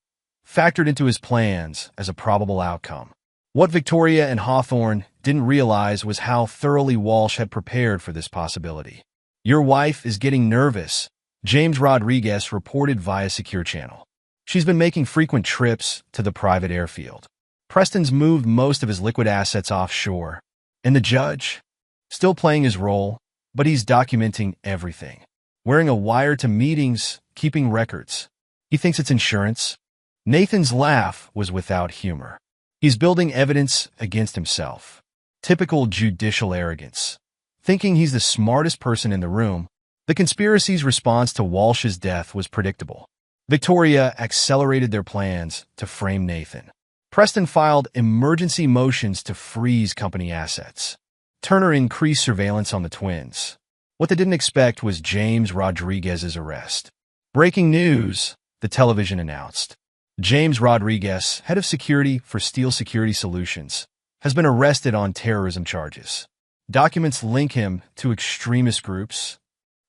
factored into his plans as a probable outcome. What Victoria and Hawthorne didn't realize was how thoroughly Walsh had prepared for this possibility. "Your wife is getting nervous," James Rodriguez reported via Secure Channel. "She's been making frequent trips to the private airfield. Preston's moved most of his liquid assets offshore. And the judge? Still playing his role, but he's documenting everything. Wearing a wire to meetings, keeping records. He thinks it's insurance." Nathan's laugh was without humor. "He's building evidence against himself. Typical judicial arrogance. Thinking he's the smartest person in the room." The conspiracy's response to Walsh's death was predictable. Victoria accelerated their plans to frame Nathan. Preston filed emergency motions to freeze company assets. Turner increased surveillance on the twins. What they didn't expect was James Rodriguez's arrest. "Breaking news," the television announced. James Rodriguez, head of security for Steele Security Solutions, has been arrested on terrorism charges. Documents link him to extremist groups.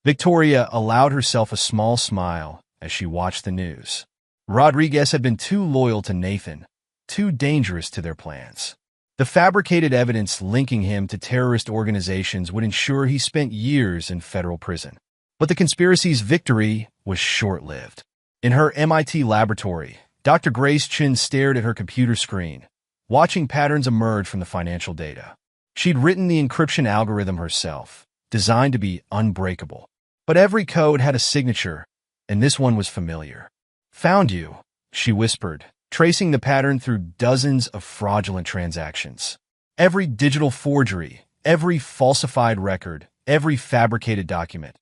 Victoria allowed herself a small smile as she watched the news. Rodriguez had been too loyal to Nathan, too dangerous to their plans. The fabricated evidence linking him to terrorist organizations would ensure he spent years in federal prison. But the conspiracy's victory was short-lived. In her MIT laboratory, Dr. Grace Chin stared at her computer screen, watching patterns emerge from the financial data. She'd written the encryption algorithm herself, designed to be unbreakable. But every code had a signature, and this one was familiar. "Found you," she whispered, tracing the pattern through dozens of fraudulent transactions. Every digital forgery, every falsified record, every fabricated document,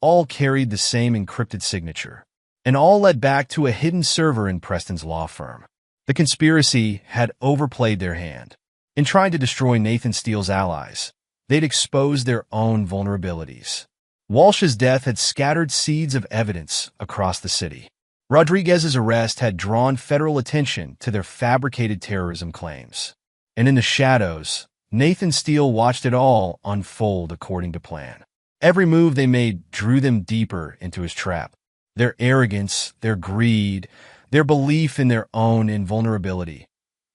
all carried the same encrypted signature, and all led back to a hidden server in Preston's law firm. The conspiracy had overplayed their hand. In trying to destroy Nathan Steele's allies, they'd exposed their own vulnerabilities. Walsh's death had scattered seeds of evidence across the city. Rodriguez's arrest had drawn federal attention to their fabricated terrorism claims. And in the shadows, Nathan Steele watched it all unfold according to plan. Every move they made drew them deeper into his trap. Their arrogance, their greed, their belief in their own invulnerability,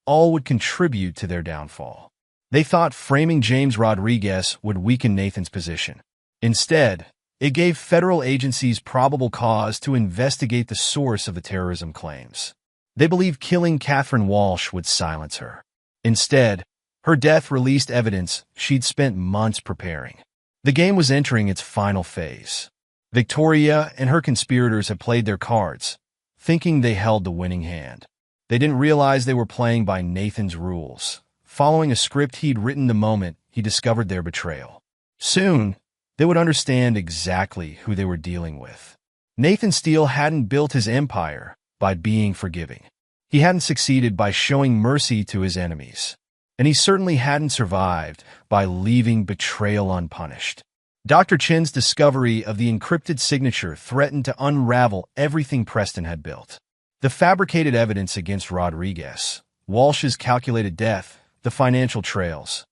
all would contribute to their downfall. They thought framing James Rodriguez would weaken Nathan's position. Instead, it gave federal agencies probable cause to investigate the source of the terrorism claims. They believed killing Catherine Walsh would silence her. Instead, her death released evidence she'd spent months preparing. The game was entering its final phase. Victoria and her conspirators had played their cards, thinking they held the winning hand. They didn't realize they were playing by Nathan's rules, following a script he'd written the moment he discovered their betrayal. Soon, they would understand exactly who they were dealing with. Nathan Steele hadn't built his empire by being forgiving. He hadn't succeeded by showing mercy to his enemies. And he certainly hadn't survived by leaving betrayal unpunished. Dr. Chen's discovery of the encrypted signature threatened to unravel everything Preston had built. The fabricated evidence against Rodriguez, Walsh's calculated death, the financial trails,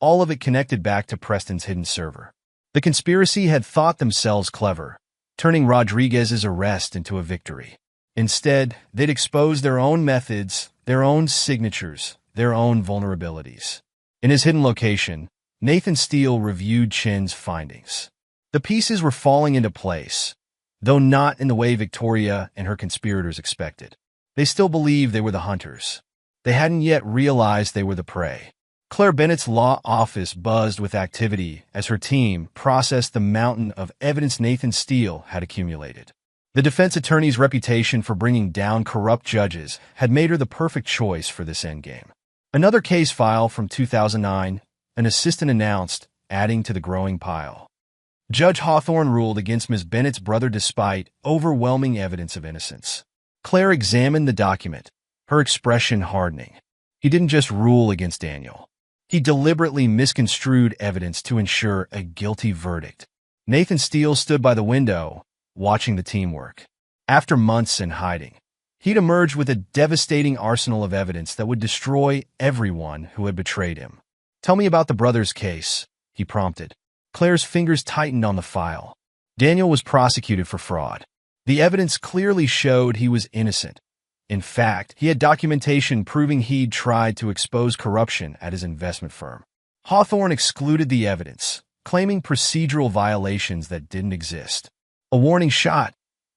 all of it connected back to Preston's hidden server. The conspiracy had thought themselves clever, turning Rodriguez's arrest into a victory. Instead, they'd exposed their own methods, their own signatures, their own vulnerabilities. In his hidden location, Nathan Steele reviewed Chen's findings. The pieces were falling into place, though not in the way Victoria and her conspirators expected. They still believed they were the hunters. They hadn't yet realized they were the prey. Claire Bennett's law office buzzed with activity as her team processed the mountain of evidence Nathan Steele had accumulated. The defense attorney's reputation for bringing down corrupt judges had made her the perfect choice for this endgame. Another case file from 2009, an assistant announced, adding to the growing pile. Judge Hawthorne ruled against Ms. Bennett's brother despite overwhelming evidence of innocence. Claire examined the document, her expression hardening. He didn't just rule against Daniel. He deliberately misconstrued evidence to ensure a guilty verdict. Nathan Steele stood by the window, watching the teamwork. After months in hiding, he'd emerged with a devastating arsenal of evidence that would destroy everyone who had betrayed him. "Tell me about the brothers' case," he prompted. Claire's fingers tightened on the file. Daniel was prosecuted for fraud. The evidence clearly showed he was innocent. In fact, he had documentation proving he'd tried to expose corruption at his investment firm. Hawthorne excluded the evidence, claiming procedural violations that didn't exist. "A warning shot,"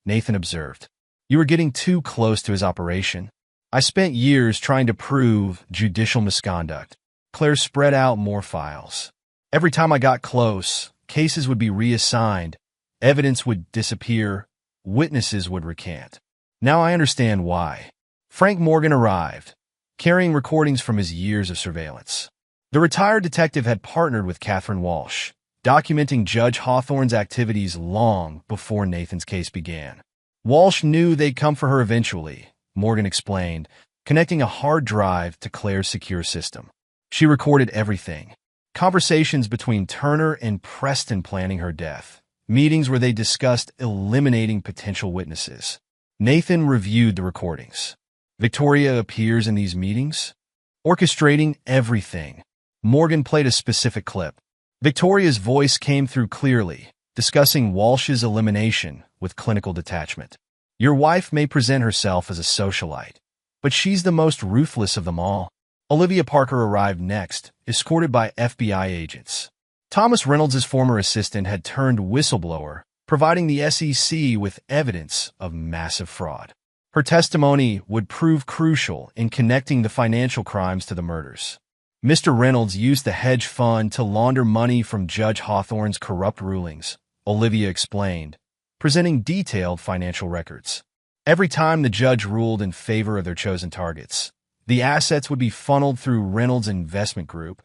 Nathan observed. "You were getting too close to his operation. I spent years trying to prove judicial misconduct." Claire spread out more files. "Every time I got close, cases would be reassigned, evidence would disappear, witnesses would recant. Now I understand why." Frank Morgan arrived, carrying recordings from his years of surveillance. The retired detective had partnered with Catherine Walsh, documenting Judge Hawthorne's activities long before Nathan's case began. Walsh knew they'd come for her eventually, Morgan explained, connecting a hard drive to Claire's secure system. She recorded everything. Conversations between Turner and Preston planning her death. Meetings where they discussed eliminating potential witnesses. Nathan reviewed the recordings. Victoria appears in these meetings, orchestrating everything. Morgan played a specific clip. Victoria's voice came through clearly, discussing Walsh's elimination with clinical detachment. "Your wife may present herself as a socialite, but she's the most ruthless of them all." Olivia Parker arrived next, escorted by FBI agents. Thomas Reynolds' former assistant had turned whistleblower, providing the SEC with evidence of massive fraud. Her testimony would prove crucial in connecting the financial crimes to the murders. Mr. Reynolds used the hedge fund to launder money from Judge Hawthorne's corrupt rulings, Olivia explained, presenting detailed financial records. Every time the judge ruled in favor of their chosen targets, the assets would be funneled through Reynolds' investment group,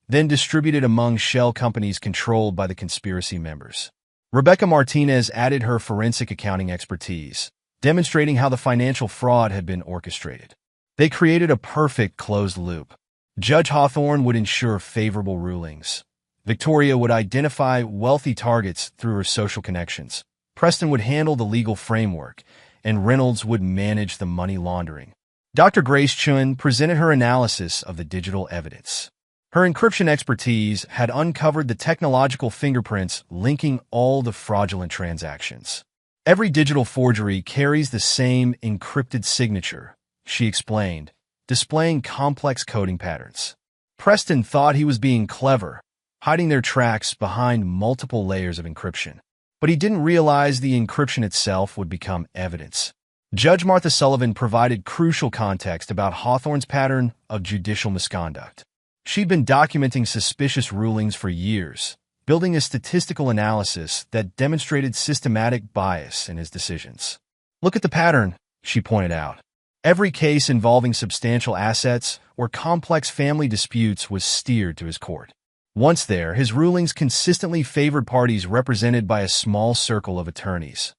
then distributed among shell companies controlled by the conspiracy members. Rebecca Martinez added her forensic accounting expertise, demonstrating how the financial fraud had been orchestrated. They created a perfect closed loop. Judge Hawthorne would ensure favorable rulings. Victoria would identify wealthy targets through her social connections. Preston would handle the legal framework, and Reynolds would manage the money laundering. Dr. Grace Chun presented her analysis of the digital evidence. Her encryption expertise had uncovered the technological fingerprints linking all the fraudulent transactions. Every digital forgery carries the same encrypted signature, she explained, displaying complex coding patterns. Preston thought he was being clever, hiding their tracks behind multiple layers of encryption. But he didn't realize the encryption itself would become evidence. Judge Martha Sullivan provided crucial context about Hawthorne's pattern of judicial misconduct. She'd been documenting suspicious rulings for years, building a statistical analysis that demonstrated systematic bias in his decisions. Look at the pattern, she pointed out. Every case involving substantial assets or complex family disputes was steered to his court. Once there, his rulings consistently favored parties represented by a small circle of attorneys,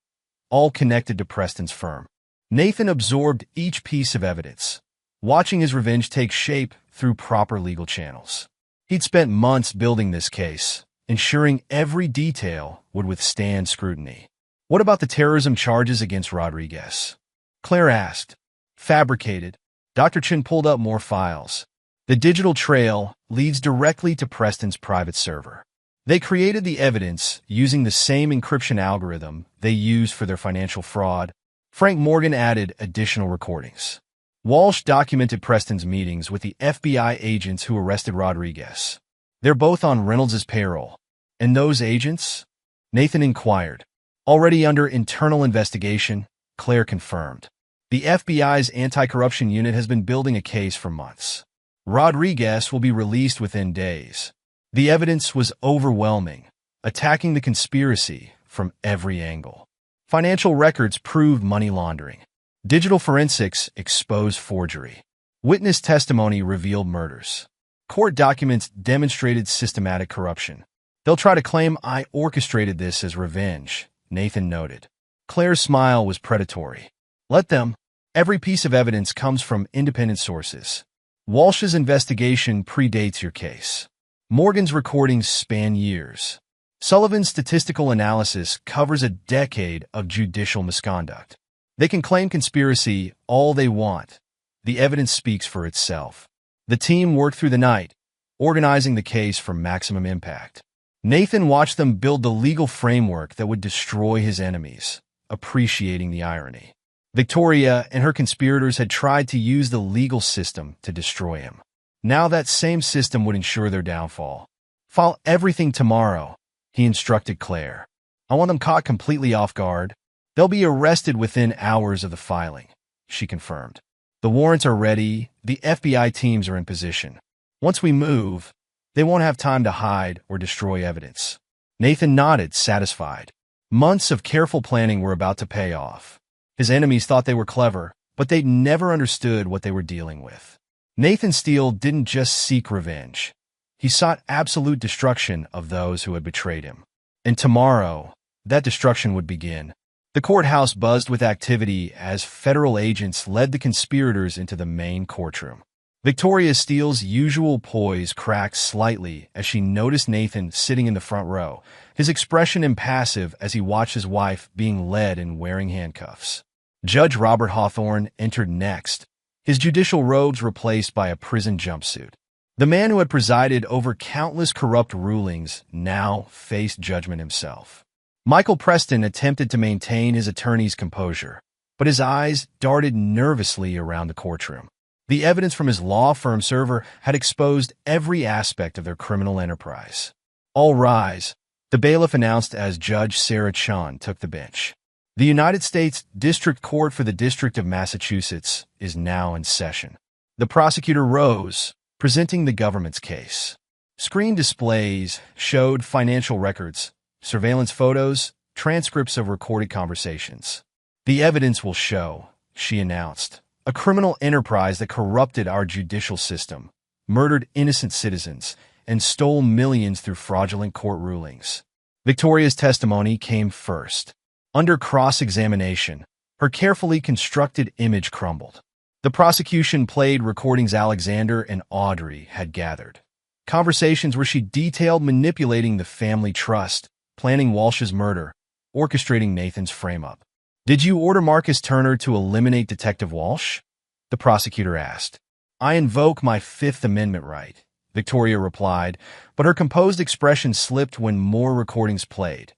all connected to Preston's firm. Nathan absorbed each piece of evidence, watching his revenge take shape through proper legal channels. He'd spent months building this case, ensuring every detail would withstand scrutiny. What about the terrorism charges against Rodriguez? Claire asked. Fabricated. Dr. Chin pulled up more files. The digital trail leads directly to Preston's private server. They created the evidence using the same encryption algorithm they used for their financial fraud. Frank Morgan added additional recordings. Walsh documented Preston's meetings with the FBI agents who arrested Rodriguez. They're both on Reynolds' payroll. And those agents? Nathan inquired. Already under internal investigation, Claire confirmed. The FBI's anti-corruption unit has been building a case for months. Rodriguez will be released within days. The evidence was overwhelming, attacking the conspiracy from every angle. Financial records proved money laundering. Digital forensics exposed forgery. Witness testimony revealed murders. Court documents demonstrated systematic corruption. They'll try to claim I orchestrated this as revenge, Nathan noted. Claire's smile was predatory. Let them. Every piece of evidence comes from independent sources. Walsh's investigation predates your case. Morgan's recordings span years. Sullivan's statistical analysis covers a decade of judicial misconduct. They can claim conspiracy all they want. The evidence speaks for itself. The team worked through the night, organizing the case for maximum impact. Nathan watched them build the legal framework that would destroy his enemies, appreciating the irony. Victoria and her conspirators had tried to use the legal system to destroy him. Now that same system would ensure their downfall. File everything tomorrow, he instructed Claire. I want them caught completely off guard. They'll be arrested within hours of the filing, she confirmed. The warrants are ready. The FBI teams are in position. Once we move, they won't have time to hide or destroy evidence. Nathan nodded, satisfied. Months of careful planning were about to pay off. His enemies thought they were clever, but they'd never understood what they were dealing with. Nathan Steele didn't just seek revenge. He sought absolute destruction of those who had betrayed him. And tomorrow, that destruction would begin. The courthouse buzzed with activity as federal agents led the conspirators into the main courtroom. Victoria Steele's usual poise cracked slightly as she noticed Nathan sitting in the front row, his expression impassive as he watched his wife being led and wearing handcuffs. Judge Robert Hawthorne entered next, his judicial robes replaced by a prison jumpsuit. The man who had presided over countless corrupt rulings now faced judgment himself. Michael Preston attempted to maintain his attorney's composure, but his eyes darted nervously around the courtroom. The evidence from his law firm server had exposed every aspect of their criminal enterprise. All rise, the bailiff announced as Judge Sarah Chun took the bench. The United States District Court for the District of Massachusetts is now in session. The prosecutor rose, presenting the government's case. Screen displays showed financial records, surveillance photos, transcripts of recorded conversations. The evidence will show, she announced, a criminal enterprise that corrupted our judicial system, murdered innocent citizens, and stole millions through fraudulent court rulings. Victoria's testimony came first. Under cross-examination, her carefully constructed image crumbled. The prosecution played recordings Alexander and Audrey had gathered. Conversations where she detailed manipulating the family trust, planning Walsh's murder, orchestrating Nathan's frame-up. "Did you order Marcus Turner to eliminate Detective Walsh?" the prosecutor asked. "I invoke my Fifth Amendment right," Victoria replied, but her composed expression slipped when more recordings played,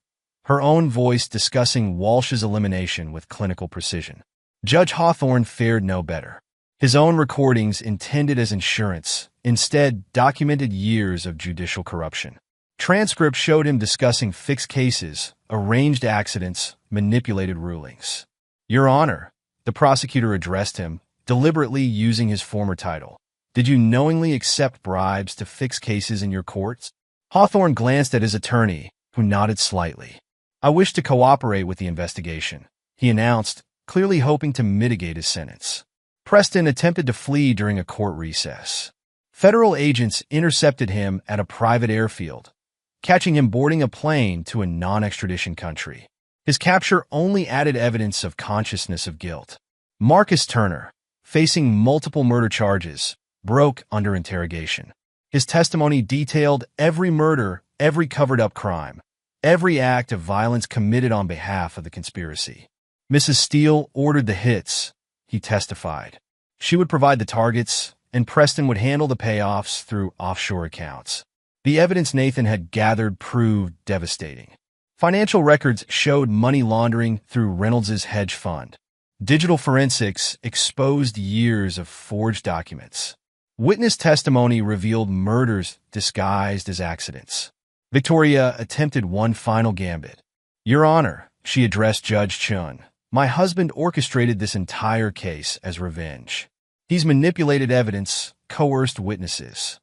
her own voice discussing Walsh's elimination with clinical precision. Judge Hawthorne fared no better. His own recordings, intended as insurance, instead documented years of judicial corruption. Transcripts showed him discussing fixed cases, arranged accidents, manipulated rulings. "Your Honor," the prosecutor addressed him, deliberately using his former title. "Did you knowingly accept bribes to fix cases in your courts?" Hawthorne glanced at his attorney, who nodded slightly. "I wish to cooperate with the investigation," he announced, clearly hoping to mitigate his sentence. Preston attempted to flee during a court recess. Federal agents intercepted him at a private airfield, catching him boarding a plane to a non-extradition country. His capture only added evidence of consciousness of guilt. Marcus Turner, facing multiple murder charges, broke under interrogation. His testimony detailed every murder, every covered-up crime, every act of violence committed on behalf of the conspiracy. "Mrs. Steele ordered the hits," he testified. "She would provide the targets, and Preston would handle the payoffs through offshore accounts." The evidence Nathan had gathered proved devastating. Financial records showed money laundering through Reynolds's hedge fund. Digital forensics exposed years of forged documents. Witness testimony revealed murders disguised as accidents. Victoria attempted one final gambit. "Your Honor," she addressed Judge Chun, "my husband orchestrated this entire case as revenge. He's manipulated evidence, coerced witnesses."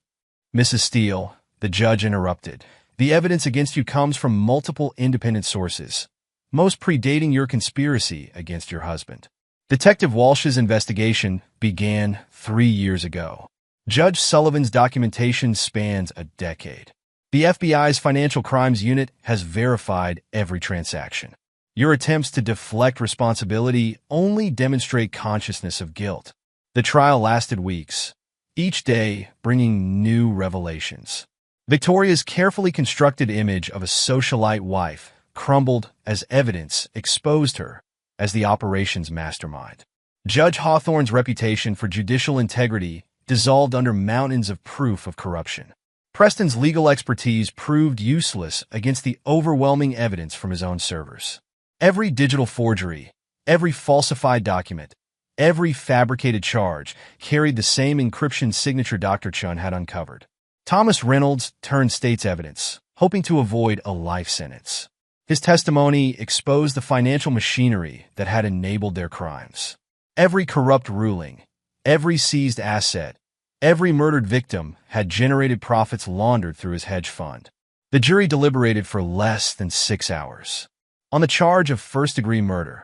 "Mrs. Steele," the judge interrupted, "the evidence against you comes from multiple independent sources, most predating your conspiracy against your husband. Detective Walsh's investigation began 3 years ago. Judge Sullivan's documentation spans a decade. The FBI's Financial Crimes Unit has verified every transaction. Your attempts to deflect responsibility only demonstrate consciousness of guilt." The trial lasted weeks, each day bringing new revelations. Victoria's carefully constructed image of a socialite wife crumbled as evidence exposed her as the operation's mastermind. Judge Hawthorne's reputation for judicial integrity dissolved under mountains of proof of corruption. Preston's legal expertise proved useless against the overwhelming evidence from his own servers. Every digital forgery, every falsified document, every fabricated charge carried the same encryption signature Dr. Chun had uncovered. Thomas Reynolds turned state's evidence, hoping to avoid a life sentence. His testimony exposed the financial machinery that had enabled their crimes. Every corrupt ruling, every seized asset, every murdered victim had generated profits laundered through his hedge fund. The jury deliberated for less than 6 hours. On the charge of first-degree murder,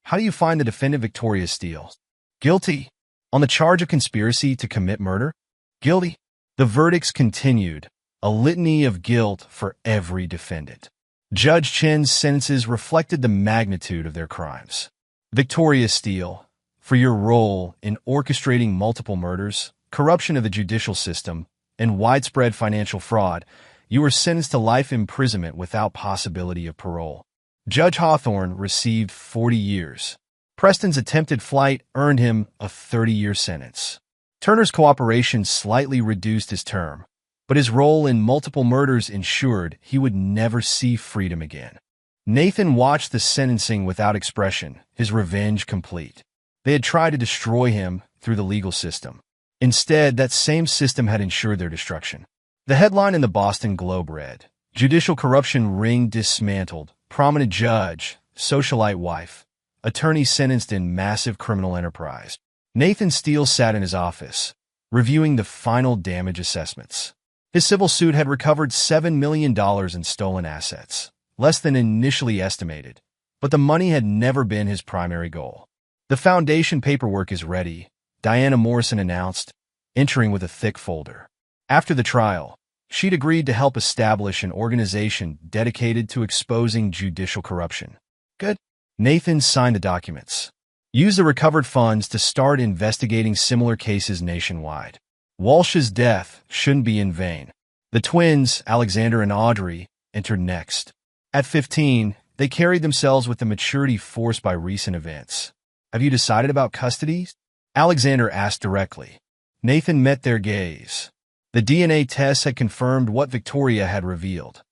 how do you find the defendant Victoria Steele? Guilty. On the charge of conspiracy to commit murder? Guilty. The verdicts continued, a litany of guilt for every defendant. Judge Chen's sentences reflected the magnitude of their crimes. Victoria Steele, for your role in orchestrating multiple murders, corruption of the judicial system, and widespread financial fraud, you were sentenced to life imprisonment without possibility of parole. Judge Hawthorne received 40 years. Preston's attempted flight earned him a 30-year sentence. Turner's cooperation slightly reduced his term, but his role in multiple murders ensured he would never see freedom again. Nathan watched the sentencing without expression, his revenge complete. They had tried to destroy him through the legal system. Instead, that same system had ensured their destruction. The headline in the Boston Globe read, "Judicial Corruption Ring Dismantled, Prominent Judge, Socialite Wife, Attorney Sentenced in Massive Criminal Enterprise." Nathan Steele sat in his office, reviewing the final damage assessments. His civil suit had recovered $7 million in stolen assets, less than initially estimated, but the money had never been his primary goal. The foundation paperwork is ready, Diana Morrison announced, entering with a thick folder. After the trial, she'd agreed to help establish an organization dedicated to exposing judicial corruption. Good. Nathan signed the documents. Use the recovered funds to start investigating similar cases nationwide. Walsh's death shouldn't be in vain. The twins, Alexander and Audrey, entered next. At 15, they carried themselves with the maturity forced by recent events. Have you decided about custody? Alexander asked directly. Nathan met their gaze. The DNA tests had confirmed what Victoria had revealed.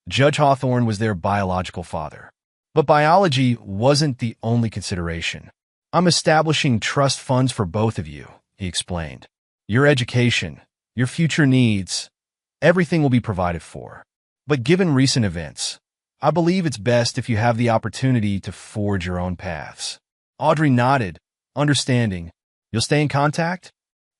Judge Hawthorne was their biological father. But biology wasn't the only consideration. I'm establishing trust funds for both of you, he explained. Your education, your future needs, everything will be provided for. But given recent events, I believe it's best if you have the opportunity to forge your own paths. Audrey nodded, understanding. You'll stay in contact?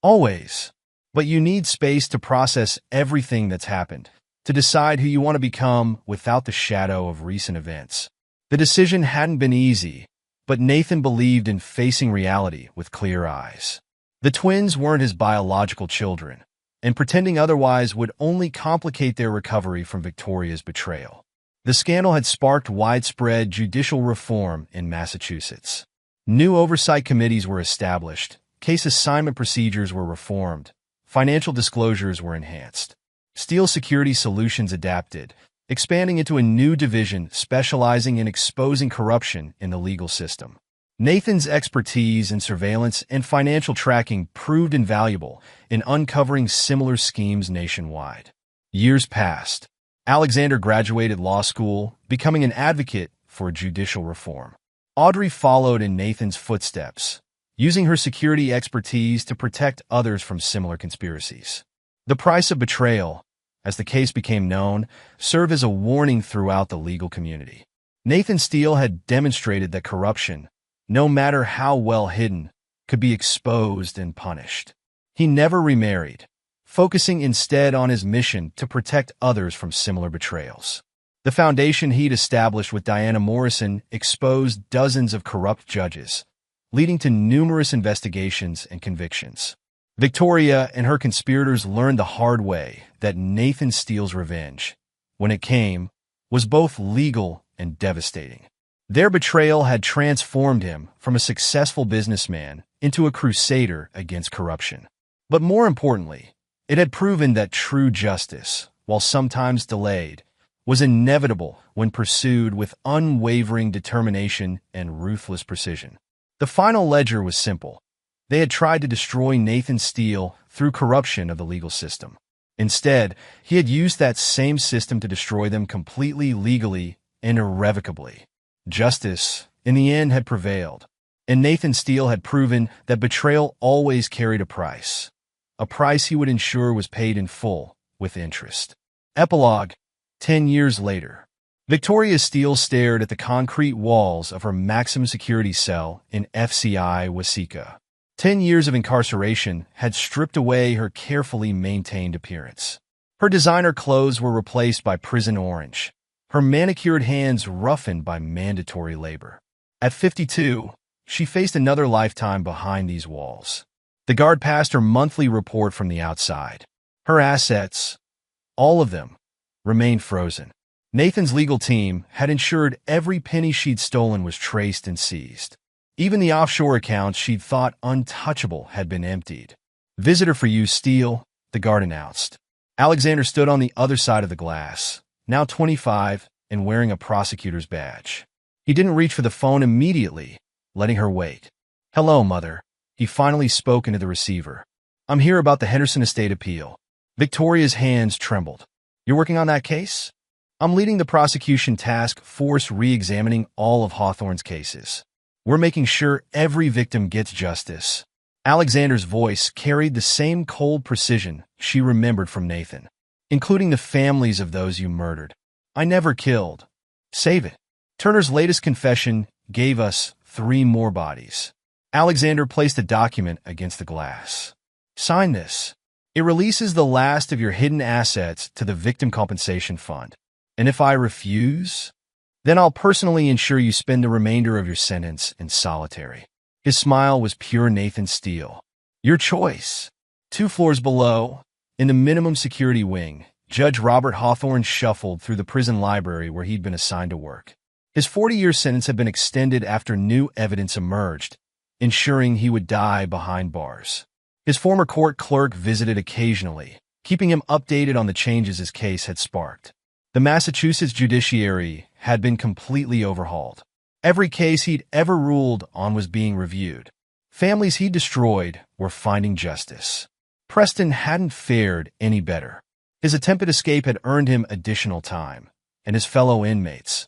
Always. But you need space to process everything that's happened, to decide who you want to become without the shadow of recent events. The decision hadn't been easy, but Nathan believed in facing reality with clear eyes. The twins weren't his biological children, and pretending otherwise would only complicate their recovery from Victoria's betrayal. The scandal had sparked widespread judicial reform in Massachusetts. New oversight committees were established, case assignment procedures were reformed, financial disclosures were enhanced. Steele Security Solutions adapted, expanding into a new division specializing in exposing corruption in the legal system. Nathan's expertise in surveillance and financial tracking proved invaluable in uncovering similar schemes nationwide. Years passed. Alexander graduated law school, becoming an advocate for judicial reform. Audrey followed in Nathan's footsteps, using her security expertise to protect others from similar conspiracies. The price of betrayal, as the case became known, served as a warning throughout the legal community. Nathan Steele had demonstrated that corruption, no matter how well hidden, could be exposed and punished. He never remarried, focusing instead on his mission to protect others from similar betrayals. The foundation he'd established with Diana Morrison exposed dozens of corrupt judges, leading to numerous investigations and convictions. Victoria and her conspirators learned the hard way that Nathan Steele's revenge, when it came, was both legal and devastating. Their betrayal had transformed him from a successful businessman into a crusader against corruption. But more importantly, it had proven that true justice, while sometimes delayed, was inevitable when pursued with unwavering determination and ruthless precision. The final ledger was simple. They had tried to destroy Nathan Steele through corruption of the legal system. Instead, he had used that same system to destroy them completely legally and irrevocably. Justice, in the end, had prevailed, and Nathan Steele had proven that betrayal always carried a price he would ensure was paid in full, with interest. Epilogue. 10 years later. Victoria Steele stared at the concrete walls of her maximum security cell in FCI Waseca. 10 years of incarceration had stripped away her carefully maintained appearance. Her designer clothes were replaced by prison orange, her manicured hands roughened by mandatory labor. At 52, she faced another lifetime behind these walls. The guard passed her monthly report from the outside. Her assets, all of them, remained frozen. Nathan's legal team had ensured every penny she'd stolen was traced and seized. Even the offshore accounts she'd thought untouchable had been emptied. "Visitor for you, Steele," the guard announced. Alexander stood on the other side of the glass, now 25 and wearing a prosecutor's badge. He didn't reach for the phone immediately, letting her wait. "Hello, Mother." He finally spoke into the receiver. "I'm here about the Henderson Estate appeal." Victoria's hands trembled. "You're working on that case?" "I'm leading the prosecution task force re-examining all of Hawthorne's cases. We're making sure every victim gets justice." Alexander's voice carried the same cold precision she remembered from Nathan. "Including the families of those you murdered. I never killed. Save it." Turner's latest confession gave us 3 more bodies. Alexander placed the document against the glass. Sign this. It releases the last of your hidden assets to the Victim Compensation Fund. And if I refuse, then I'll personally ensure you spend the remainder of your sentence in solitary. His smile was pure Nathan Steele. Your choice. 2 floors below, in the minimum security wing, Judge Robert Hawthorne shuffled through the prison library where he'd been assigned to work. His 40-year sentence had been extended after new evidence emerged, ensuring he would die behind bars. His former court clerk visited occasionally, keeping him updated on the changes his case had sparked. The Massachusetts judiciary had been completely overhauled. Every case he'd ever ruled on was being reviewed. Families he destroyed were finding justice. Preston hadn't fared any better. His attempted escape had earned him additional time, and his fellow inmates,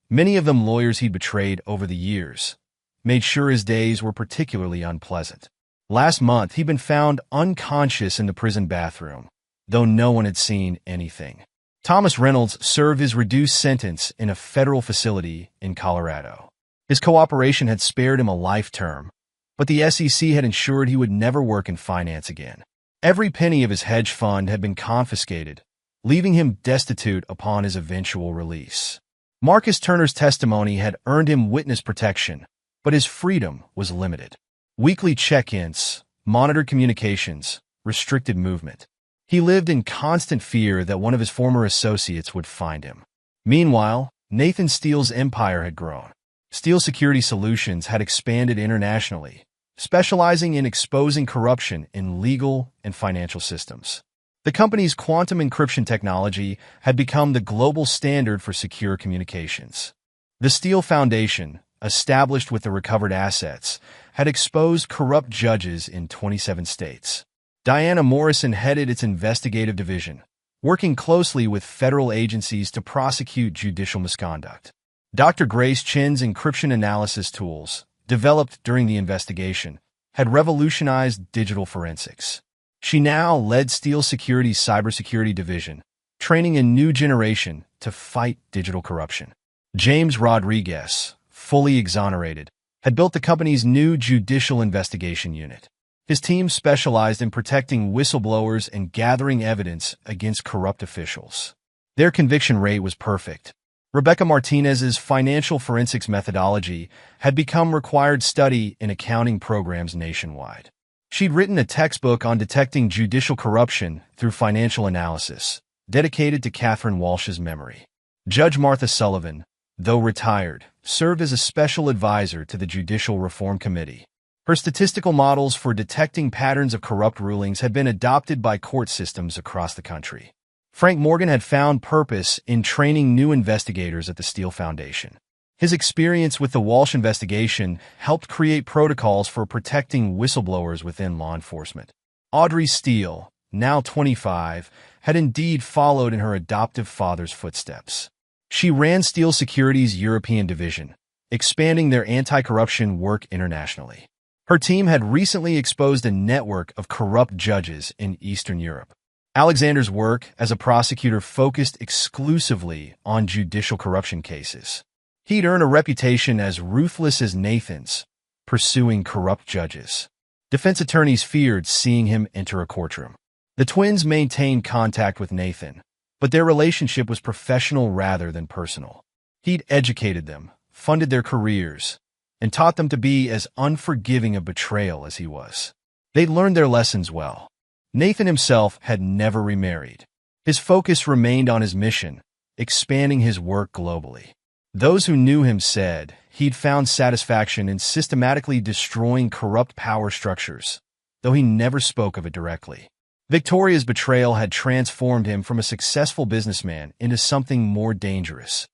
many of them lawyers he'd betrayed over the years, made sure his days were particularly unpleasant. Last month, he'd been found unconscious in the prison bathroom, though no one had seen anything. Thomas Reynolds served his reduced sentence in a federal facility in Colorado. His cooperation had spared him a life term, but the SEC had ensured he would never work in finance again. Every penny of his hedge fund had been confiscated, leaving him destitute upon his eventual release. Marcus Turner's testimony had earned him witness protection, but his freedom was limited. Weekly check-ins, monitored communications, restricted movement. He lived in constant fear that one of his former associates would find him. Meanwhile, Nathan Steele's empire had grown. Steele Security Solutions had expanded internationally, specializing in exposing corruption in legal and financial systems. The company's quantum encryption technology had become the global standard for secure communications. The Steele Foundation, established with the recovered assets, had exposed corrupt judges in 27 states. Diana Morrison headed its investigative division, working closely with federal agencies to prosecute judicial misconduct. Dr. Grace Chen's encryption analysis tools, developed during the investigation, had revolutionized digital forensics. She now led Steele Security's cybersecurity division, training a new generation to fight digital corruption. James Rodriguez, fully exonerated, had built the company's new judicial investigation unit. His team specialized in protecting whistleblowers and gathering evidence against corrupt officials. Their conviction rate was perfect. Rebecca Martinez's financial forensics methodology had become required study in accounting programs nationwide. She'd written a textbook on detecting judicial corruption through financial analysis, dedicated to Catherine Walsh's memory. Judge Martha Sullivan, though retired, served as a special advisor to the Judicial Reform Committee. Her statistical models for detecting patterns of corrupt rulings had been adopted by court systems across the country. Frank Morgan had found purpose in training new investigators at the Steele Foundation. His experience with the Walsh investigation helped create protocols for protecting whistleblowers within law enforcement. Audrey Steele, now 25, had indeed followed in her adoptive father's footsteps. She ran Steele Security's European division, expanding their anti-corruption work internationally. Her team had recently exposed a network of corrupt judges in Eastern Europe. Alexander's work as a prosecutor focused exclusively on judicial corruption cases. He'd earned a reputation as ruthless as Nathan's, pursuing corrupt judges. Defense attorneys feared seeing him enter a courtroom. The twins maintained contact with Nathan, but their relationship was professional rather than personal. He'd educated them, funded their careers, and taught them to be as unforgiving of betrayal as he was. They'd learned their lessons well. Nathan himself had never remarried. His focus remained on his mission, expanding his work globally. Those who knew him said he'd found satisfaction in systematically destroying corrupt power structures, though he never spoke of it directly. Victoria's betrayal had transformed him from a successful businessman into something more dangerous.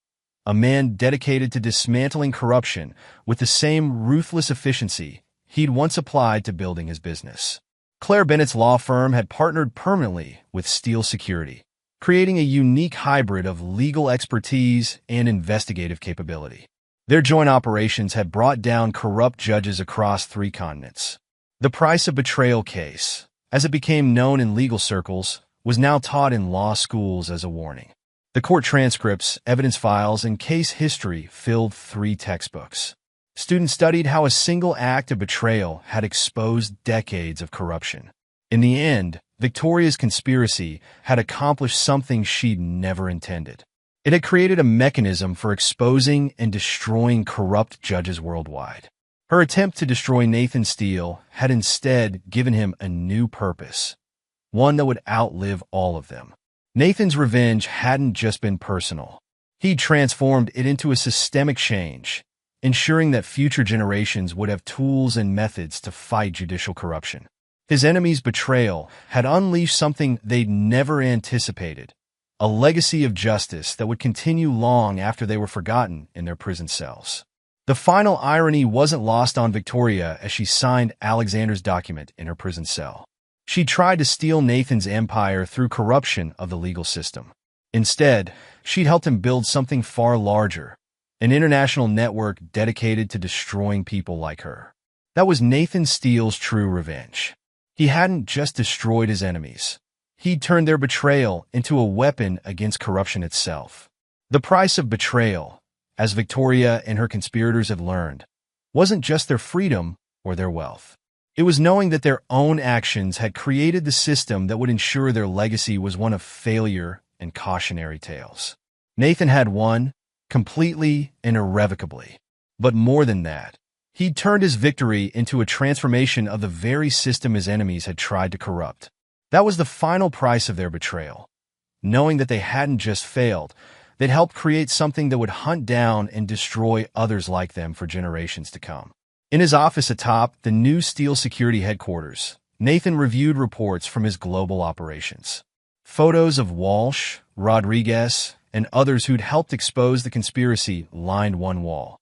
A man dedicated to dismantling corruption with the same ruthless efficiency he'd once applied to building his business. Claire Bennett's law firm had partnered permanently with Steele Security, creating a unique hybrid of legal expertise and investigative capability. Their joint operations had brought down corrupt judges across 3 continents. The Price of Betrayal case, as it became known in legal circles, was now taught in law schools as a warning. The court transcripts, evidence files, and case history filled 3 textbooks. Students studied how a single act of betrayal had exposed decades of corruption. In the end, Victoria's conspiracy had accomplished something she'd never intended. It had created a mechanism for exposing and destroying corrupt judges worldwide. Her attempt to destroy Nathan Steele had instead given him a new purpose, one that would outlive all of them. Nathan's revenge hadn't just been personal. He'd transformed it into a systemic change, ensuring that future generations would have tools and methods to fight judicial corruption. His enemies' betrayal had unleashed something they'd never anticipated, a legacy of justice that would continue long after they were forgotten in their prison cells. The final irony wasn't lost on Victoria as she signed Alexander's document in her prison cell. She tried to steal Nathan's empire through corruption of the legal system. Instead, she'd helped him build something far larger, an international network dedicated to destroying people like her. That was Nathan Steele's true revenge. He hadn't just destroyed his enemies. He'd turned their betrayal into a weapon against corruption itself. The price of betrayal, as Victoria and her conspirators had learned, wasn't just their freedom or their wealth. It was knowing that their own actions had created the system that would ensure their legacy was one of failure and cautionary tales. Nathan had won, completely and irrevocably. But more than that, he'd turned his victory into a transformation of the very system his enemies had tried to corrupt. That was the final price of their betrayal. Knowing that they hadn't just failed, they'd helped create something that would hunt down and destroy others like them for generations to come. In his office atop the new Steele Security headquarters, Nathan reviewed reports from his global operations. Photos of Walsh, Rodriguez, and others who'd helped expose the conspiracy lined one wall.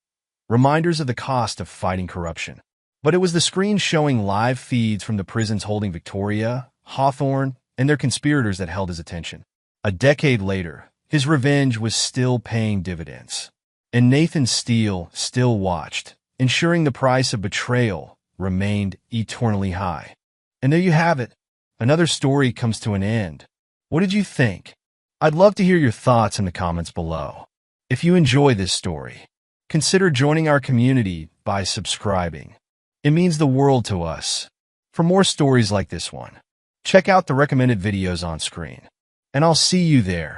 Reminders of the cost of fighting corruption. But it was the screen showing live feeds from the prisons holding Victoria, Hawthorne, and their conspirators that held his attention. A decade later, his revenge was still paying dividends. And Nathan Steele still watched, ensuring the price of betrayal remained eternally high. And there you have it. Another story comes to an end. What did you think? I'd love to hear your thoughts in the comments below. If you enjoy this story, consider joining our community by subscribing. It means the world to us. For more stories like this one, check out the recommended videos on screen. And I'll see you there.